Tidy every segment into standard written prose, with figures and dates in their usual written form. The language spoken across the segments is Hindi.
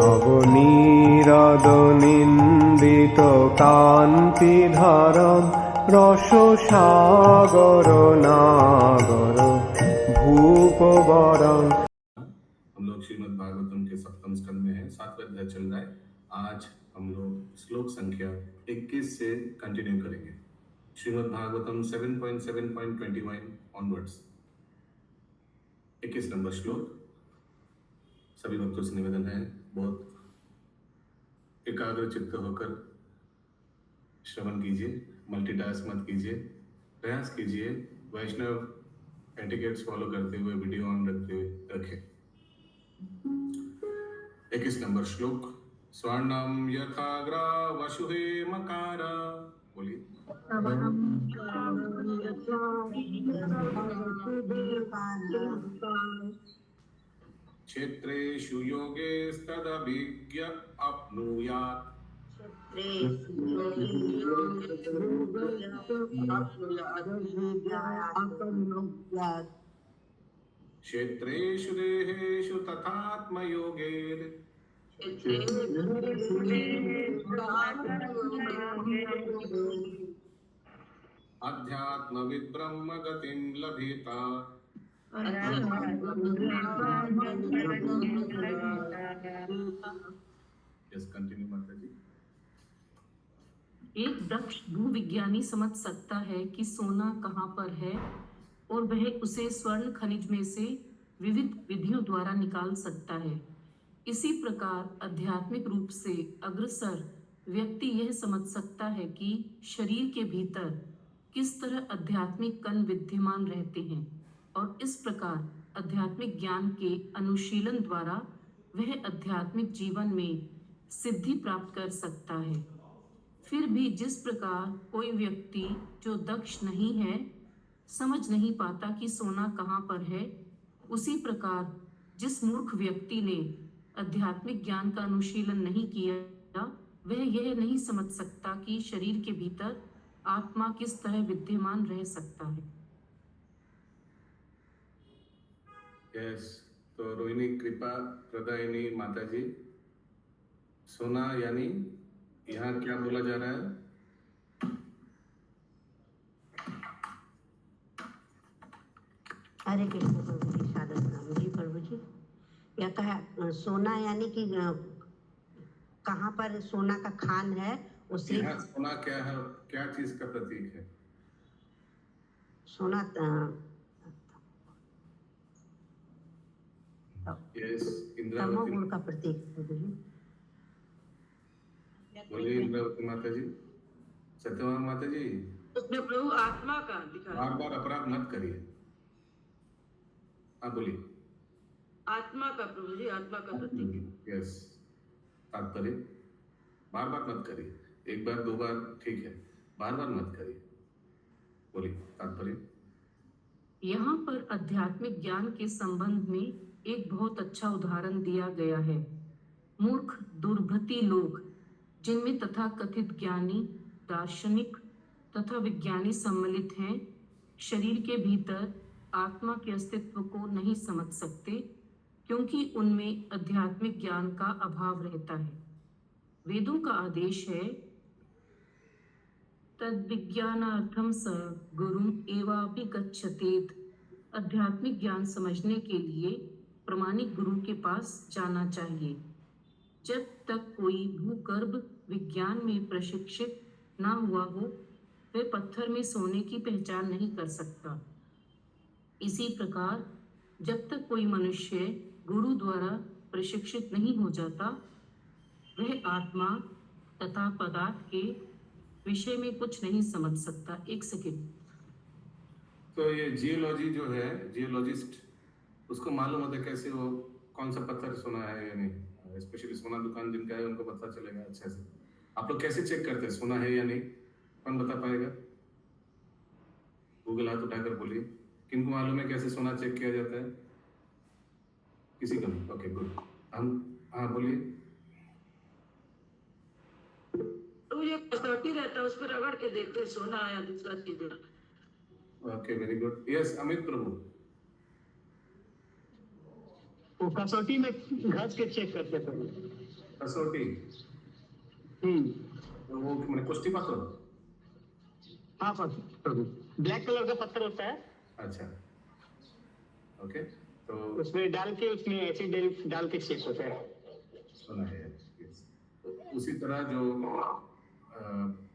নবনীরদনিন্দিত কান্তিধারম রসসাগর নাগর ভূপবরং। हम लोग श्रीमद् भागवतम के सप्तम स्कंद में हैं, 7वां अध्याय चल रहा है। आज हम लोग श्लोक संख्या 21 से कंटिन्यू करेंगे। श्रीमद् भागवतम 7.7.21 ऑनवर्ड्स। 21 नंबर श्लोक। सभी भक्तों से निवेदन है, बहुत एकाग्र चित्त होकर श्रवण कीजिए, मल्टीटास्क मत कीजिए, प्रयास कीजिए वैष्णव एटिकेट्स फॉलो करते हुए वीडियो ऑन रखें। 21 नंबर श्लोक। स्वर्णम यथाग्रा वसुहे मकारा। बोलिए। क्षेत्रेषु योगेस्तदभिज्ञ आप्नुयात्। क्षेत्रेषु देहेषु तथात्मयोगेन अध्यात्मविद् ब्रह्म गतिं लभेता। यस, कंटिन्यू माता जी। एक दक्ष भूविज्ञानी समझ सकता है कि सोना कहाँ पर है और वह उसे स्वर्ण खनिज में से विविध विधियों द्वारा निकाल सकता है। इसी प्रकार आध्यात्मिक रूप से अग्रसर व्यक्ति यह समझ सकता है कि शरीर के भीतर किस तरह आध्यात्मिक कण विद्यमान रहते हैं और इस प्रकार आध्यात्मिक ज्ञान के अनुशीलन द्वारा वह आध्यात्मिक जीवन में सिद्धि प्राप्त कर सकता है। फिर भी जिस प्रकार कोई व्यक्ति जो दक्ष नहीं है समझ नहीं पाता कि सोना कहाँ पर है, उसी प्रकार जिस मूर्ख व्यक्ति ने आध्यात्मिक ज्ञान का अनुशीलन नहीं किया वह यह नहीं समझ सकता कि शरीर के भीतर आत्मा किस तरह विद्यमान रह सकता है। यस, तो रोहिणी कृपा प्रदायिनी माता जी, सोना यानी यहाँ क्या बोला जा रहा है? हरे कृष्ण प्रभु जी, सादर प्रणाम जी प्रभु जी। यह कहा सोना यानी कि कहाँ पर सोना का खान है उसी। यहाँ सोना क्या है, क्या चीज का प्रतीक है? सोना यस, इंद्रावती तमोगुण का प्रतीक प्रभु जी। बोलिए इंद्रावती माता जी। सत्यवान माता जी, उसमें प्रभु आत्मा का दिखा, बार बार अपराध मत करिए। हाँ बोलिए। आत्मा का प्रभु जी, आत्मा का प्रतीक। यस, तात्पर्य बार बार मत करिए, एक बार दो बार ठीक है, बार बार मत करिए। बोलिए तात्पर्य। यहाँ पर आध्यात्मिक ज्ञान के संबंध में एक बहुत अच्छा उदाहरण दिया गया है। मूर्ख दुर्भती लोग जिनमें तथा कथित ज्ञानी, दार्शनिक तथा विज्ञानी सम्मिलित हैं, शरीर के भीतर आत्मा के अस्तित्व को नहीं समझ सकते क्योंकि उनमें आध्यात्मिक ज्ञान का अभाव रहता है। वेदों का आदेश है तद्विज्ञानार्थम स गुरुम एवापि गच्छतेत। आध्यात्मिक ज्ञान समझने के लिए प्रमाणिक गुरु के पास जाना चाहिए। जब तक कोई भूगर्भ विज्ञान में प्रशिक्षित ना हुआ हो वह पत्थर में सोने की पहचान नहीं कर सकता। इसी प्रकार जब तक कोई मनुष्य गुरु द्वारा प्रशिक्षित नहीं हो जाता वह आत्मा तथा पदार्थ के विषय में कुछ नहीं समझ सकता। एक सेकेंड। तो ये जियोलॉजी जो है, जियोलॉजिस्ट, उसको मालूम होता है कैसे वो कौन सा पत्थर सोना है या नहीं। स्पेशली सोना दुकान जिनका है उनको पता चलेगा अच्छे से। आप लोग कैसे चेक करते हैं सोना है या नहीं? कौन बता पाएगा? गूगल हाथ उठाकर बोलिए, किनको मालूम है कैसे सोना चेक किया जाता है? किसी को नहीं? Okay good. हम हाँ बोलिए। तो ये कसौटी रहता है, उस पर रगड़ के देखते हैं सोना या दूसरा चीज है। Okay very good. Yes Amit Prabhu. वो कसौटी में घस के चेक करते प्रभु। कसौटी तो वो मैंने कुश्ती पत्थर। हाँ प्रभु, ब्लैक कलर का पत्थर होता है। अच्छा, ओके। तो उसमें डाल के, उसमें एसिड डाल के चेक होता है। सुना है। yes। तो उसी तरह जो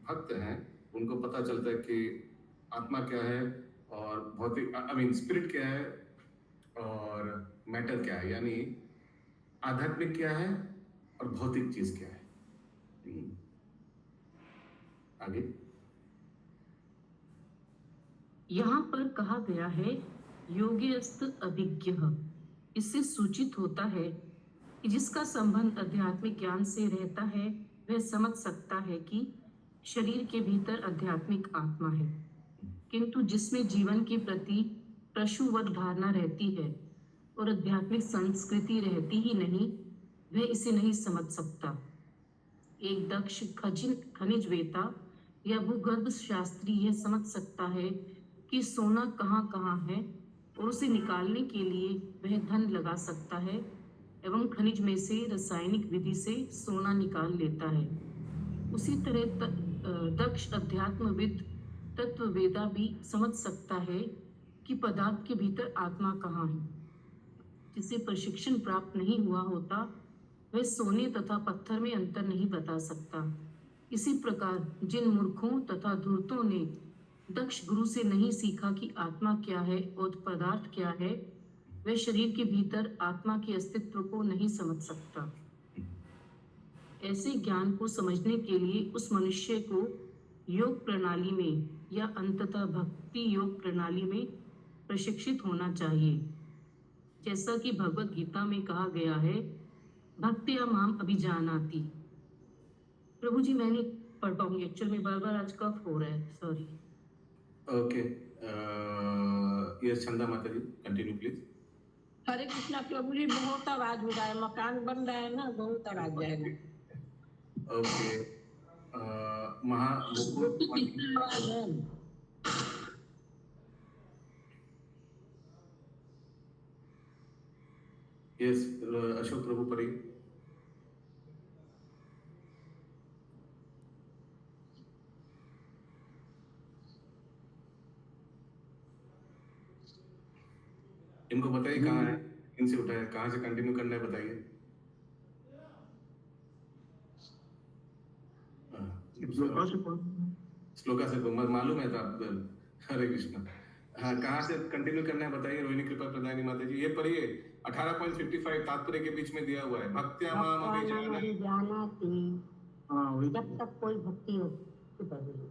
भक्त हैं उनको पता चलता है कि आत्मा क्या है और भौतिक स्पिरिट क्या है और मैटर क्या है, यानी आध्यात्मिक क्या है और भौतिक चीज क्या है। आगे यहाँ पर कहा गया है योग्यस्त अभिज्ञ। इससे सूचित होता है कि जिसका संबंध आध्यात्मिक ज्ञान से रहता है वह समझ सकता है कि शरीर के भीतर आध्यात्मिक आत्मा है, किंतु जिसमें जीवन के प्रति पशुवत धारणा रहती है और आध्यात्मिक संस्कृति रहती ही नहीं, वह इसे नहीं समझ सकता। एक दक्ष खनिज वेता या भूगर्भ शास्त्री यह समझ सकता है कि सोना कहाँ कहाँ है और उसे निकालने के लिए वह धन लगा सकता है एवं खनिज में से रासायनिक विधि से सोना निकाल लेता है। उसी तरह दक्ष अध्यात्मविद तत्ववेदा भी समझ सकता है कि पदार्थ के भीतर आत्मा कहाँ है। जिसे प्रशिक्षण प्राप्त नहीं हुआ होता वह सोने तथा पत्थर में अंतर नहीं बता सकता। इसी प्रकार जिन मूर्खों तथा धूर्तों ने दक्ष गुरु से नहीं सीखा कि आत्मा क्या है और पदार्थ क्या है, वह शरीर के भीतर आत्मा के अस्तित्व को नहीं समझ सकता। ऐसे ज्ञान को समझने के लिए उस मनुष्य को योग प्रणाली में या अंततः भक्ति योग प्रणाली में प्रशिक्षित होना चाहिए। जैसा कि भगवत गीता में कहा गया है, भक्त्या माम अभिजानाति। प्रभु जी मैं नहीं पढ़ पाऊंगी, एक्चुअल में बार आज कफ हो रहा है, सॉरी। ओके, यस चंदा माता जी कंटिन्यू प्लीज। हरे कृष्णा प्रभु जी, बहुत आवाज हो रहा है, मकान बन रहा है ना, बहुत आवाज जाएगा। ओके, कितना आवाज है? यस अशोक प्रभु परी। इनको बताइए कहाँ है, इनसे उठाया, कहाँ से कंटिन्यू करना है बताइए। श्लोका से मालूम है था। हरे कृष्णा। हाँ, कहाँ से कंटिन्यू करना है बताइए। रोहिणी कृपा प्रदानी माता जी, ये पढ़िए 18.55 तात्पर्य के बीच में दिया हुआ है। भक्त्या माम अभिजानाति। हाँ वही। जब तक कोई भक्ति होती प्रभु जी।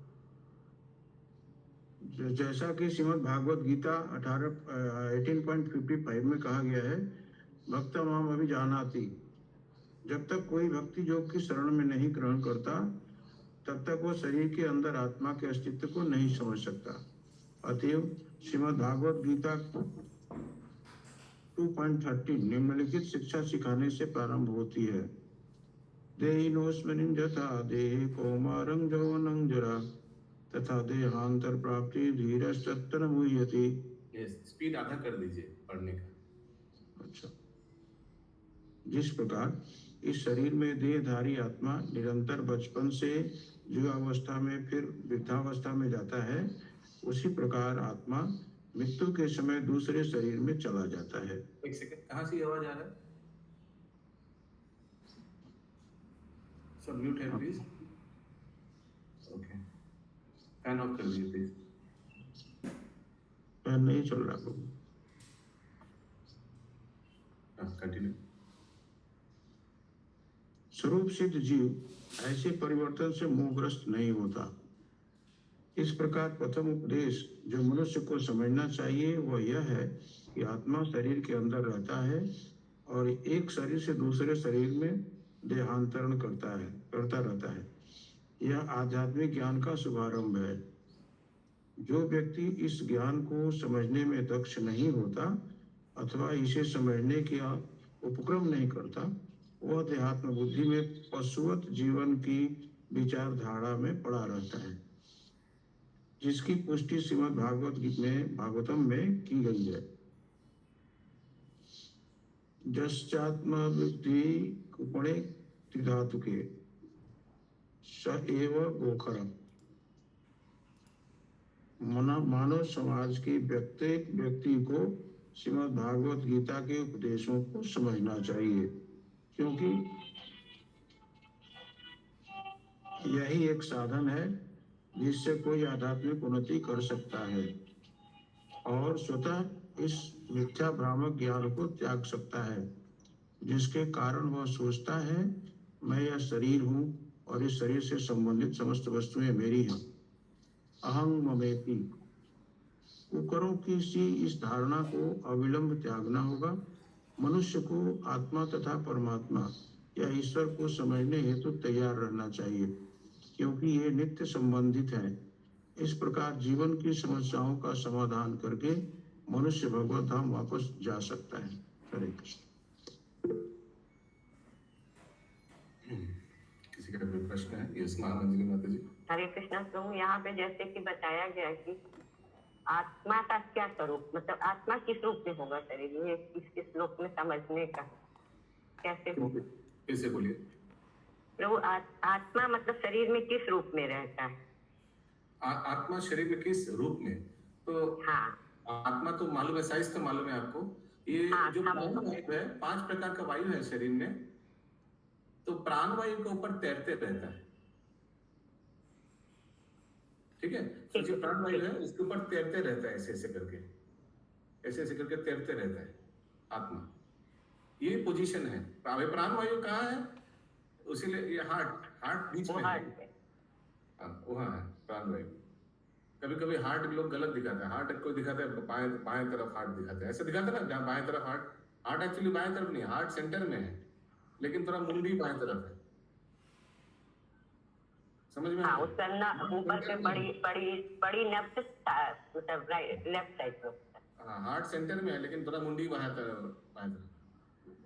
जैसा कि श्रीमद् भागवत गीता 18.55 में कहा गया है, भक्त माम अभिजानाति। जब तक कोई भक्ति योग की शरण में नहीं ग्रहण करता तब तक वो शरीर के अंदर आत्मा के अस्तित्व को नहीं समझ सकता। अतएव श्रीमद् भागवत गीता 2.13 निम्नलिखित शिक्षा सिखाने से प्रारंभ होती है। देहिनोस्मिन् यथा देहे कौमारं यौवनं जरा तथा देहांतर प्राप्ति धीरस्तत्र मुह्यति। स्पीड आधा कर दीजिए पढ़ने का। अच्छा, जिस प्रकार इस शरीर में देहधारी आत्मा निरंतर बचपन से युवावस्था में फिर वृद्धावस्था में जाता है, उसी प्रकार आत्मा मृत्यु के समय दूसरे शरीर में चला जाता है। एक सेकंड, कहाँ से आवाज आ रहा है? सब म्यूट है प्लीज। ओके, फैन ऑफ कर दीजिए प्लीज। फैन नहीं चल रहा प्रभु। कंटिन्यू। स्वरूप सिद्ध जीव ऐसे परिवर्तन से मोहग्रस्त नहीं होता। इस प्रकार प्रथम उपदेश जो मनुष्य को समझना चाहिए वह यह है कि आत्मा शरीर के अंदर रहता है और एक शरीर से दूसरे शरीर में देहांतरण करता रहता है। यह आध्यात्मिक ज्ञान का शुभारंभ है। जो व्यक्ति इस ज्ञान को समझने में दक्ष नहीं होता अथवा इसे समझने का उपक्रम नहीं करता, वह देहात्म बुद्धि में पशुवत जीवन की विचारधारा में पड़ा रहता है, जिसकी पुष्टि श्रीमद् भागवतम में की गई है। जश्चात्म बुद्धि कुपणे त्रिधातुके स एव गोखरम। मानव समाज के प्रत्येक व्यक्ति को श्रीमद् भागवत गीता के उपदेशों को समझना चाहिए, क्योंकि यही एक साधन है जिससे कोई आध्यात्मिक उन्नति कर सकता है और स्वतः इस मिथ्या भ्रामक ज्ञान को त्याग सकता है, जिसके कारण वह सोचता है मैं यह शरीर हूँ और इस शरीर से संबंधित समस्त वस्तुएं मेरी हैं। अहं ममेति। कुकरों की सी इस धारणा को अविलंब त्यागना होगा। मनुष्य को आत्मा तथा परमात्मा या ईश्वर को समझने हेतु तैयार रहना चाहिए, क्योंकि ये नित्य संबंधित हैं। इस प्रकार जीवन की समस्याओं का समाधान करके मनुष्य भगवत धाम वापस जा सकता है। हरे कृष्ण। किसी का कोई प्रश्न है? यस महामंजरी माता जी। हरे कृष्ण प्रभु, यहाँ पे जैसे कि बताया गया कि आत्मा का क्या स्वरूप, मतलब आत्मा किस रूप में होगा शरीर में, इस श्लोक में समझने का कैसे होगा? कैसे बोलिए प्रभु? आत्मा मतलब शरीर में किस रूप में रहता है? आत्मा शरीर में किस रूप में? तो हाँ, आत्मा तो मालूम है, साइज तो मालूम है आपको। ये हाँ, जो प्राण वायु है, 5 प्रकार का वायु है शरीर में, तो प्राण वायु के ऊपर तैरते रहता है। ठीक है, तो जो प्राण वायु है उसके ऊपर तैरते रहता है, ऐसे ऐसे करके तैरते रहता है आत्मा। ये पोजीशन है। प्राण वायु कहाँ है? उसीलिए ये हार्ट बीच में है। वहाँ है प्राण वायु। कभी कभी हार्ट लोग गलत दिखाते हैं। हार्ट कोई दिखाता है बाएं तरफ हार्ट दिखाता है, ऐसा दिखाता है ना, बाएं तरफ हार्ट एक्चुअली बाएं तरफ नहीं, हार्ट सेंटर में है, लेकिन थोड़ा मुंडी बाएं तरफ है। समझ में? हाँ, उसका ऊपर से बड़ी लेफ्ट साइड में। हाँ, हार्ट सेंटर में है, लेकिन थोड़ा मुंडी बाएं तरफ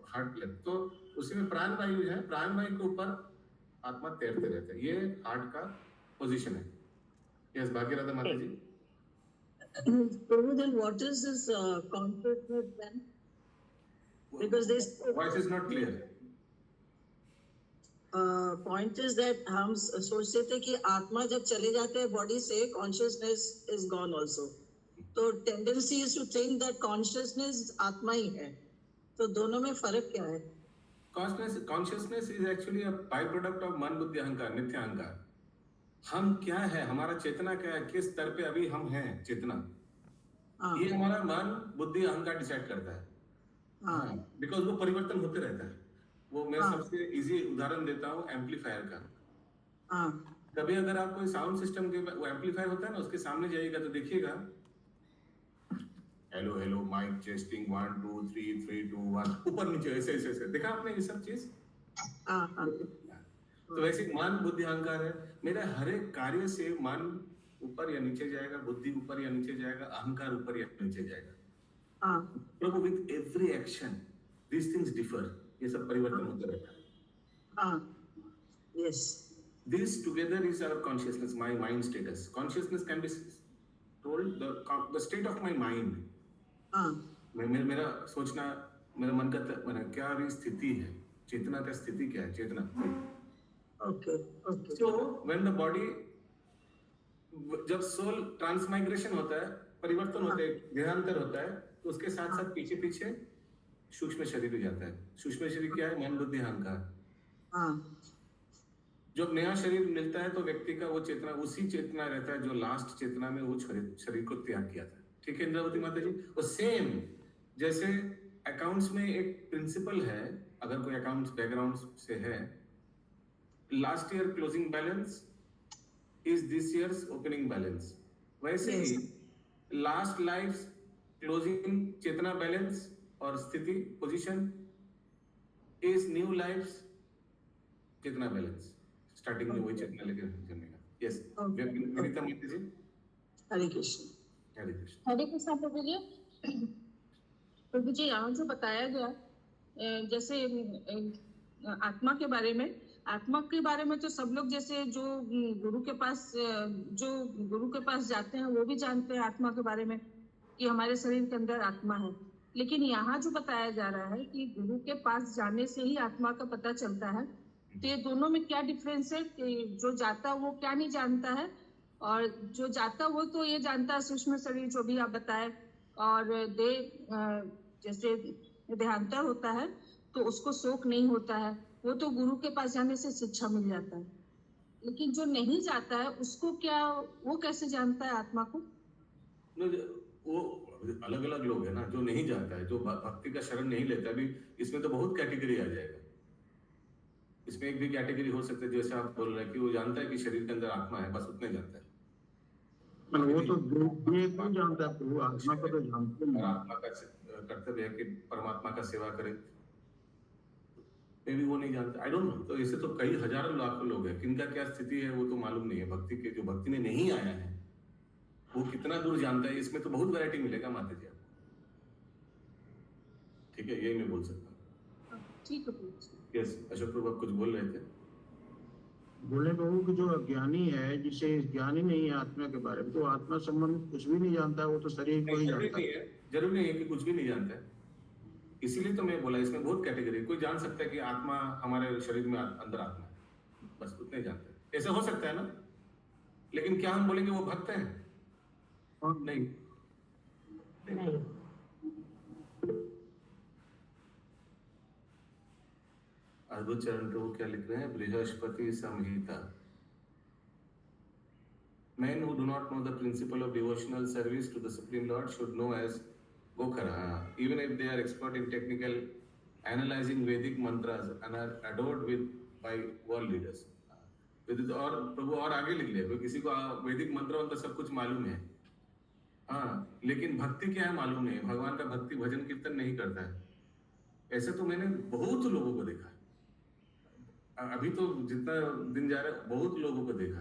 हार्ट लेफ्ट। तो उसी में प्राण वायु है। प्राण वायु के ऊपर आत्मा तैरते रहते हैं। ये हार्ट का पोजीशन है। यस भाग्यरथ माता जी। Prabhu, then what is this consciousness then? Because this voice is not clear. Point is that हम सोचते थे कि आत्मा जब चले जाते हैं बॉडी से, consciousness is gone also. तो tendency is to think that consciousness आत्मा ही है। तो दोनों में फर्क क्या है? Consciousness is actually a byproduct of मन बुद्धि अहंकार, नित्य अहंकार। हम क्या है, हमारा चेतना क्या है, किस स्तर पे अभी हम हैं चेतना, ये हमारा मन बुद्धि अहंकार डिसाइड करता है। बिकॉज वो परिवर्तन होते रहता है। वो मैं सबसे इजी उदाहरण देता हूँ एम्पलीफायर का। कभी अगर आप कोई साउंड सिस्टम के, वो एम्पलीफायर होता है ना, उसके सामने जाइएगा तो देखिएगा हेलो हेलो माइक टेस्टिंग 1 2 3 3 2 1 ऊपर नीचे ऐसे ऐसे देखा आपने ये सब चीज। तो वैसे मन बुद्धि अहंकार है। मेरा हर एक कार्य से मन ऊपर या नीचे जाएगा, बुद्धि ऊपर या नीचे जाएगा, अहंकार ऊपर या नीचे जाएगा। Prabhu with every action these things differ। ये सब परिवर्तन होता रहता है। Yes. This together is our consciousness, my mind status. Consciousness can be told the state of my mind। मेरा सोचना, मेरा मन का क्या अभी स्थिति है, चेतना का स्थिति क्या है, चेतना। Okay. So when the body, जब सोल ट्रांसमाइग्रेशन होता है, परिवर्तन होता है, देहांतर होता है, तो उसके साथ साथ पीछे पीछे सूक्ष्म शरीर भी जाता है। सूक्ष्म शरीर क्या है? मन बुद्धि अहंकार। जब नया शरीर मिलता है तो व्यक्ति का वो चेतना उसी चेतना रहता है जो लास्ट चेतना में वो शरीर को त्याग किया था। ठीक है इंद्रावती माता जी। और सेम जैसे अकाउंट्स में एक प्रिंसिपल है, अगर कोई अकाउंट्स बैकग्राउंड से है, last year closing balance is this year's opening balance, वैसे ही लास्ट लाइफ क्लोजिंग चेतना बैलेंस और स्थिति पोजीशन इज न्यू लाइफ चेतना बैलेंस। स्टार्टिंग में वही चेतना लेकर चलने का। यस विनीता माता जी। हरे कृष्ण। हरे कृष्ण। हरे कृष्ण प्रभु जी। प्रभु जी यहाँ जो बताया गया, जैसे आत्मा के बारे में तो सब लोग जैसे जो गुरु के पास जाते हैं वो भी जानते हैं आत्मा के बारे में कि हमारे शरीर के अंदर आत्मा है। लेकिन यहाँ जो बताया जा रहा है कि गुरु के पास जाने से ही आत्मा का पता चलता है, तो ये दोनों में क्या डिफरेंस है कि जो जाता वो क्या नहीं जानता है, और जो जाता वो तो ये जानता है सूक्ष्म शरीर जो भी आप बताए, और जैसे देहांतर होता है तो उसको शोक नहीं होता है, वो तो गुरु के पास जाने से शिक्षा मिल जाता है। लेकिन जो नहीं जाता है उसको क्या, वो कैसे जानता है आत्मा को? वो अलग अलग लोग है ना, जो नहीं जाता है, जो भक्ति का शरण नहीं लेता। अभी इसमें तो बहुत कैटेगरी आ जाएगा। इसमें एक भी कैटेगरी हो सकती है, जैसे आप बोल रहे हैं कि वो जानता है कि शरीर के अंदर आत्मा है, बस उतने जानता है। वो तो ये कौन जानता है, वो आत्मा को तो जानते नहीं। आत्मा का कर्तव्य है कि परमात्मा का सेवा करे, भी वो नहीं जानता। I don't know. तो ऐसे तो कई हजारों लाखों लोग हैं, किनका क्या स्थिति है वो तो मालूम नहीं है। भक्ति के जो भक्ति में नहीं आया है वो कितना दूर जानता है, इसमें तो बहुत वैरायटी मिलेगा माता जी आपको। ठीक है, यही मैं बोल सकता हूँ। ठीक है। यस, अशोक प्रभु आप कुछ बोल रहे थे। बोले बहू कि जो अज्ञानी है, जिसे ज्ञानी नहीं है आत्मा के बारे में, तो आत्मा संबंध कुछ भी नहीं जानता है, वो तो शरीर को ही जानता है। जरूरी नहीं है कि कुछ भी नहीं जानता है। इसीलिए तो मैं बोला इसमें बहुत कैटेगरी। कोई जान सकता है कि आत्मा हमारे शरीर में अंदर आत्मा है, बस उतने जानते हैं। ऐसा हो सकता है ना, लेकिन क्या हम बोलेंगे वो भक्त है? नहीं, नहीं। अद्भुत चरण प्रभु क्या लिख रहे हैं? बृहस्पति संहिता। Men who do not know the principle of devotional service to the Supreme Lord should know as Gokhara, even if they are expert in technical analyzing Vedic mantras and are adored by world leaders. और प्रभु और आगे लिख लिया, किसी को वैदिक मंत्र तो सब कुछ मालूम है, हाँ, लेकिन भक्ति क्या है मालूम नहीं, भगवान का भक्ति भजन कीर्तन नहीं करता है। ऐसे तो मैंने बहुत लोगों को देखा, अभी तो जितना दिन जा रहा है बहुत लोगों को देखा,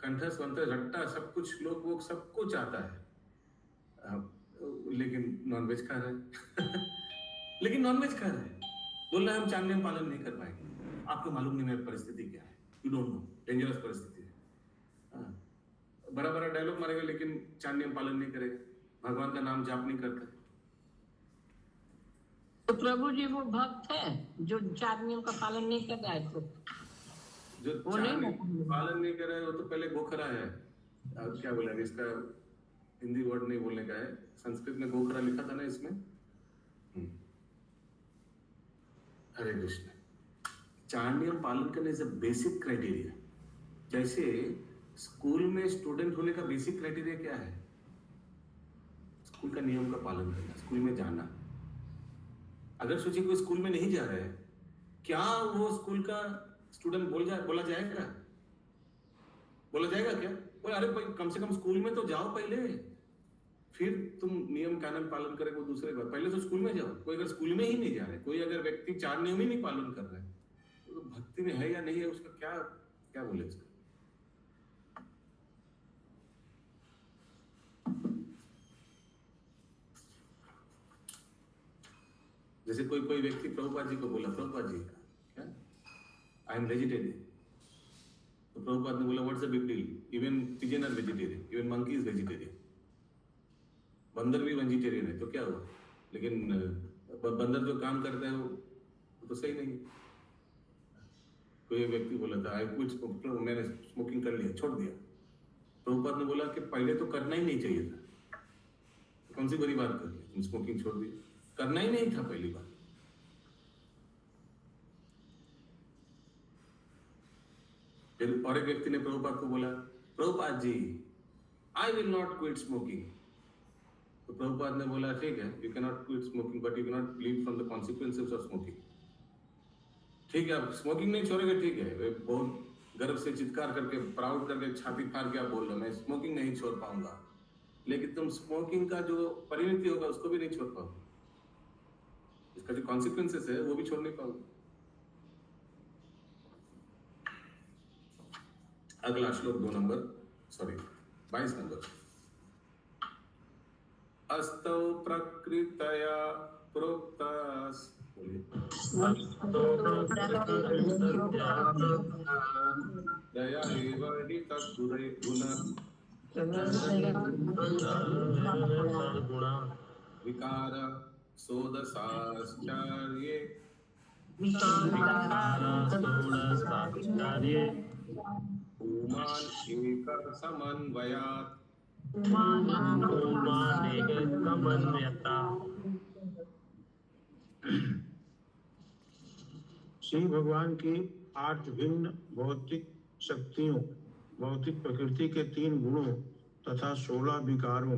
कंठस वंत्र रट्टा सब कुछ लोग वो सब कुछ आता है, लेकिन नॉनवेज खा रहे हैं लेकिन नॉनवेज खा रहे हैं, बोल रहे हैं हम चांद्र पालन नहीं कर पाएंगे। आपको मालूम नहीं मेरी परिस्थिति क्या है, यू डोंट नो, डेंजरस परिस्थिति है। बड़ा बड़ा डायलॉग मारेगा लेकिन चांद्र पालन नहीं करेगा, भगवान का नाम जाप नहीं करता। तो प्रभु जी वो भक्त है जो 4 नियम का पालन नहीं कर रहा है, तो जो 4 नियम पालन नहीं कर रहा है वो तो पहले गोखरा है। अब क्या बोला, इसका हिंदी वर्ड नहीं बोलने का है, संस्कृत में गोखरा लिखा था ना इसमें। हरे कृष्ण। 4 नियम पालन करने इज अ बेसिक क्राइटेरिया। जैसे स्कूल में स्टूडेंट होने का बेसिक क्राइटेरिया क्या है? स्कूल का नियम का पालन करना, स्कूल में जाना। अगर सोचिए कोई स्कूल में नहीं जा रहा है, क्या वो स्कूल का स्टूडेंट बोला जाएगा? बोला जाएगा क्या? बोले अरे भाई कम से कम स्कूल में तो जाओ पहले, फिर तुम नियम कानून पालन करें वो दूसरे बात, पहले तो स्कूल में जाओ। कोई अगर स्कूल में ही नहीं जा रहे, कोई अगर व्यक्ति 4 नियम ही नहीं पालन कर रहा है, तो भक्ति में है या नहीं है, उसका क्या क्या बोले इसका? जैसे कोई व्यक्ति प्रभुपाद जी को बोला, प्रभुपाद जी क्या आई एम वेजिटेरियन, तो प्रभुपाद ने बोला what's the big deal, even pigeon are vegetarian, even monkey is vegetarian, बंदर भी वेजिटेरियन है, तो क्या हुआ? लेकिन बंदर जो काम करता है वो तो सही नहीं। कोई व्यक्ति बोला था आई क्विट स्मोकिंग, मैंने स्मोकिंग कर लिया, छोड़ दिया। प्रभुपाद ने बोला कि पहले तो करना ही नहीं चाहिए था, तो कौन सी बड़ी बात कर ली, तुम स्मोकिंग छोड़ दी, करना ही नहीं था पहली बार। फिर और एक व्यक्ति ने प्रभुपाद को बोला, Prabhupada ji I will not quit smoking, तो प्रभुपाद ने बोला ठीक है, you can not quit smoking but you can not leave from the consequences of smoking. ठीक है, आप स्मोकिंग नहीं छोड़ेंगे, ठीक है, बहुत गर्व से चित्कार करके प्राउड करके छाती फाड़ के आप बोल रहे हो मैं स्मोकिंग नहीं छोड़ पाऊंगा, लेकिन तुम स्मोकिंग का जो परिणति होगा उसको भी नहीं छोड़ पाओगे, इसका जो कॉन्सिक्वेंसेस है वो भी छोड़ नहीं पाओगे। अगला श्लोक 22 नंबर। अस्तौ प्रकृतया प्रोक्तास्, दया एव हि तद्गुण विकार षोडशाचार्ये षोडशाचार्ये पुमान् एकः समन्वयात् समन्वयता श्री भगवान की 8 भिन्न भौतिक शक्तियों, भौतिक प्रकृति के 3 गुणों तथा 16 विकारों,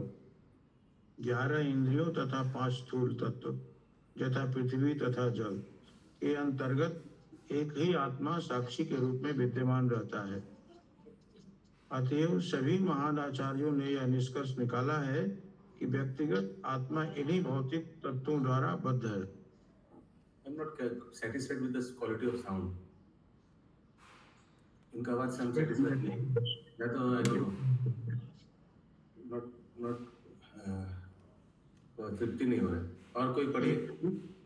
11 इंद्रियों तथा 5 स्थूल तत्व यथा पृथ्वी तथा जल के अंतर्गत एक ही आत्मा साक्षी के रूप में विद्यमान रहता है। अतएव सभी महान आचार्यों ने यह निष्कर्ष निकाला है कि व्यक्तिगत आत्मा इन्हीं भौतिक तत्वों द्वारा बद्ध है। I'm not satisfied with this quality of sound. इनका आवाज से हम satisfied नहीं। या तो not तृप्ति नहीं हो रहा है। और कोई पढ़िए,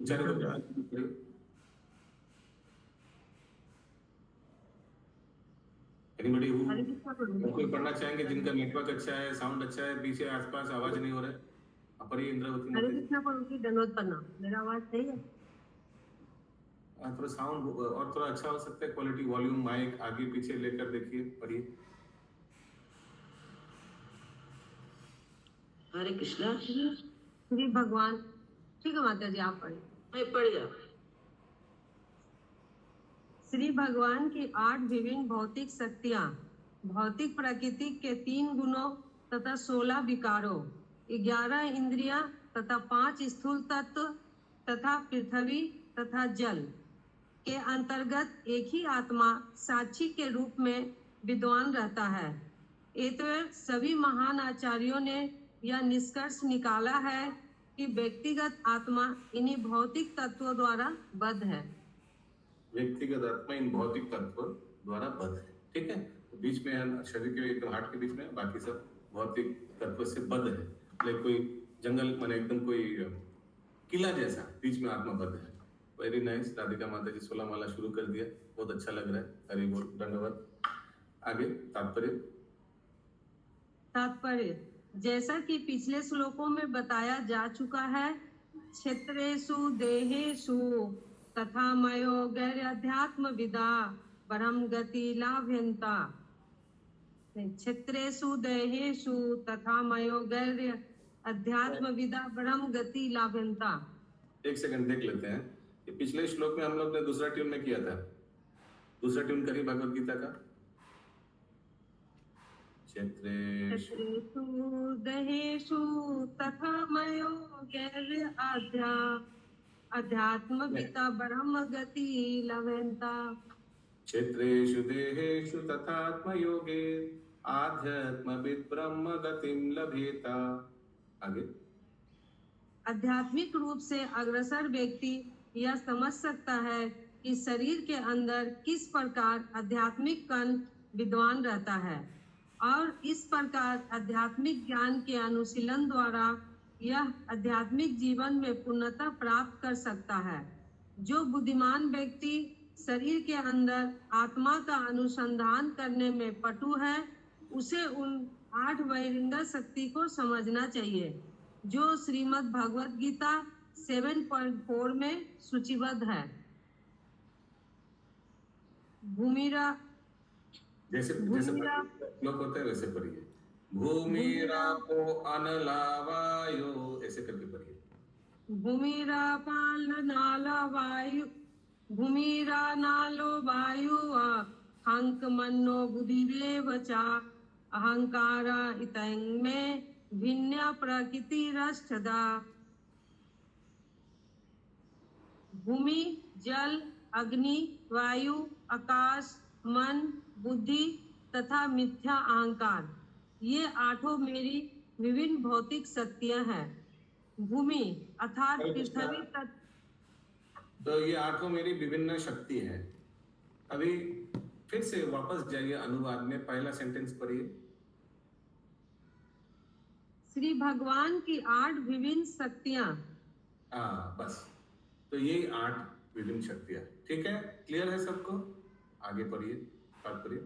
चलो पढ़िए। Anybody who कोई पढ़ना चाहेंगे जिनका नेटवर्क अच्छा है, साउंड अच्छा है, पीछे आसपास आवाज नहीं हो रहा है, आप पढ़िए इंद्रावती। हरे कृष्णा पढ़ूंगी, दंडवत पन्ना। मेरा आवाज सही है? थोड़ा साउंड और थोड़ा अच्छा हो सकता है, क्वालिटी, वॉल्यूम, माइक आगे पीछे लेकर देखिए, पढ़िए। हरे कृष्णा। श्री भगवान, ठीक है माता जी, आप पढ़िए। मैं पढ़ जा। श्री भगवान की 8 विभिन्न भौतिक शक्तियां, भौतिक प्रकृति के 3 गुणों तथा 16 विकारों, 11 इंद्रियां तथा 5 स्थूल तत्व तथा पृथ्वी तथा जल के अंतर्गत एक ही आत्मा साक्षी के रूप में विद्वान रहता है। एतद् सभी महान आचार्यों ने यह निष्कर्ष निकाला है कि व्यक्तिगत आत्मा इन्हीं भौतिक तत्वों द्वारा बद्ध है। व्यक्तिगत आत्मा इन भौतिक तत्व द्वारा बद्ध है, ठीक है। तो बीच में शरीर के एकदम हार्ट के बीच में बाकी सब भौतिक तत्व से बद्ध है। लाइक कोई जंगल माने एकदम कोई किला जैसा बीच में आत्मा बद्ध है। Very nice. राधिका माता जी 16 माला शुरू कर दिया, बहुत अच्छा लग रहा है। हरि बोल, दंडवत। आगे तात्पर्य जैसा कि पिछले श्लोकों में बताया जा चुका है, क्षेत्रेषु देहेषु तथा मयोगैर्याध्यात्म विदा परम गति लाभयन्ता। क्षेत्रेषु देहेषु तथा मयोगैर्य अध्यात्म विदा परम गति लाभयन्ता। एक सेकंड देख लेते हैं। ये पिछले श्लोक में हम लोग ने दूसरा ट्यून में किया था, दूसरा ट्यून करिए भगवत गीता का। क्षेत्रेषु देहेषु तथा मयोगैर्य अध्यात्म विदा ब्रह्म गति लभन्ता। क्षेत्रेषु देहेषु तथात्मयोगे आध्यात्मविद ब्रह्म गतिं लभेता। आगे आध्यात्मिक रूप से अग्रसर व्यक्ति यह समझ सकता है कि शरीर के अंदर किस प्रकार आध्यात्मिक कण विद्वान रहता है और इस प्रकार आध्यात्मिक ज्ञान के अनुशीलन द्वारा यह आध्यात्मिक जीवन में पूर्णता प्राप्त कर सकता है। जो बुद्धिमान व्यक्ति शरीर के अंदर आत्मा का अनुसंधान करने में पटु है, उसे उन 8 बहिरंग शक्ति को समझना चाहिए जो श्रीमद् भगवत गीता 7.4 में सूचीबद्ध है। भूमिरा जैसे श्लोक होता है वैसे पढ़िए। भूमिरापो अनलावायो, ऐसे करके पढ़िए। भूमिरा नालो वायु हंक मनो बुद्धिरेव च अहंकारा इतंग में भिन्न प्रकृति रष्टदा। भूमि, जल, अग्नि, वायु, आकाश, मन, बुद्धि तथा मिथ्या अहंकार, ये 8 मेरी विभिन्न भौतिक शक्तियां हैं। भूमि अर्थात पृथ्वी तत्व, तो ये 8 मेरी विभिन्न शक्ति है। अभी फिर से वापस जाइए अनुवाद में, पहला सेंटेंस पढ़िए। श्री भगवान की 8 विभिन्न शक्तियां। बस, तो ये 8 विभिन्न शक्तियां, ठीक है, क्लियर है सबको। आगे पढ़िए, बात करिए।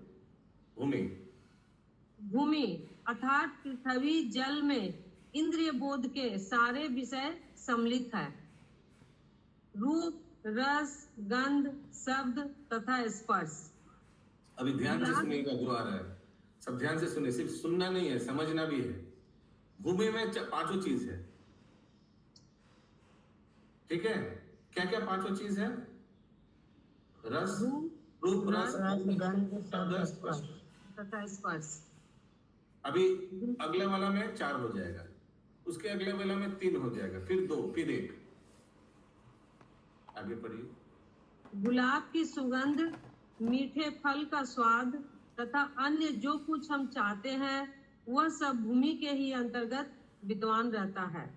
भूमि अर्थात पृथ्वी जल में इंद्रिय बोध के सारे विषय सम्मिलित है। रूप, रस, गंध, शब्द तथा स्पर्श। अभी ध्यान से सुनिएगा जो आ रहा है, सब ध्यान से सुनिए, सिर्फ सुनना नहीं है, समझना भी है। भूमि में पांचों चीज है, ठीक है? क्या क्या पांचों चीज है? रस, रूप, रस, गंध, शब्द, स्पर्श तथा स्पर्श। अभी अगले वाला में 4 हो जाएगा, उसके अगले वाला में 3 हो जाएगा, फिर 2, फिर 1। आगे पढ़िए। गुलाब की सुगंध, मीठे फल का स्वाद तथा अन्य जो कुछ हम चाहते हैं वह सब भूमि के ही अंतर्गत विद्वान रहता है।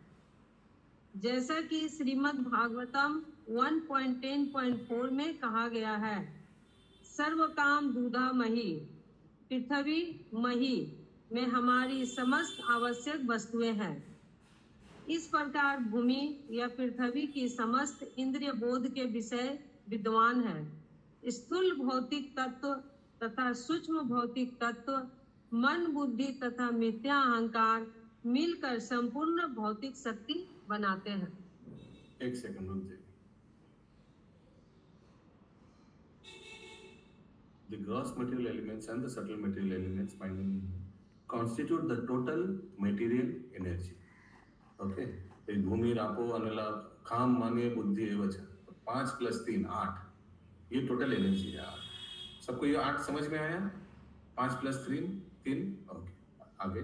जैसा कि श्रीमद् भागवतम 1.10.4 में कहा गया है, सर्व काम दूधा मही, पृथ्वी मही में हमारी समस्त आवश्यक वस्तुएं हैं। इस प्रकार भूमि या पृथ्वी की समस्त इंद्रिय बोध के विषय विद्वान है। स्थूल भौतिक तत्व तथा सूक्ष्म भौतिक तत्व, मन, बुद्धि तथा मिथ्या अहंकार मिलकर संपूर्ण भौतिक शक्ति बनाते हैं। एक सेकंड रुक जाइए। The gross material elements and the subtle material elements constitute the total material energy. Okay? तो भूमि, रापो, अनला, खाम, माने, बुद्धि, एवच, 5 + 3 8, ये टोटल एनर्जी है। सबको ये 8 समझ में आया? 5 + 3 ओके। आगे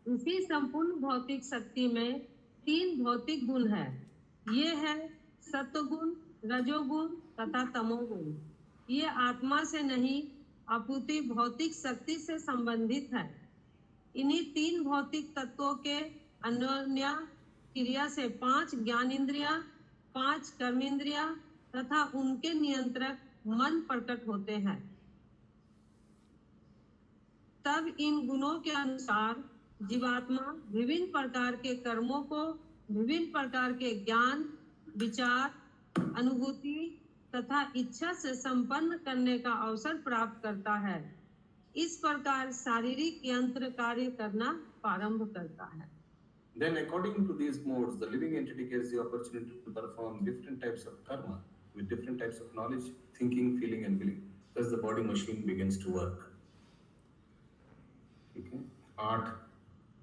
इसी संपूर्ण भौतिक शक्ति में 3 भौतिक गुण है। ये है सत्वगुण, रजोगुण तथा तमोगुण। ये आत्मा से नहीं अपितु भौतिक शक्ति से संबंधित है। इन्हीं 3 भौतिक तत्वों के अन्योन्य क्रिया से 5 ज्ञानेंद्रिया, 5 कर्मेंद्रिया तथा उनके नियंत्रक मन प्रकट होते हैं। तब इन गुणों के अनुसार जीवात्मा विभिन्न प्रकार के कर्मों को विभिन्न प्रकार के ज्ञान, विचार, अनुभूति तथा इच्छा से संपन्न करने का अवसर प्राप्त करता है। इस प्रकार शारीरिक यंत्र कार्य करना प्रारंभ करता है। Then according to these modes, the living entity gets the opportunity to perform different types of karma with different types of knowledge, thinking, feeling and willing. Thus the body machine begins to work. ठीक है?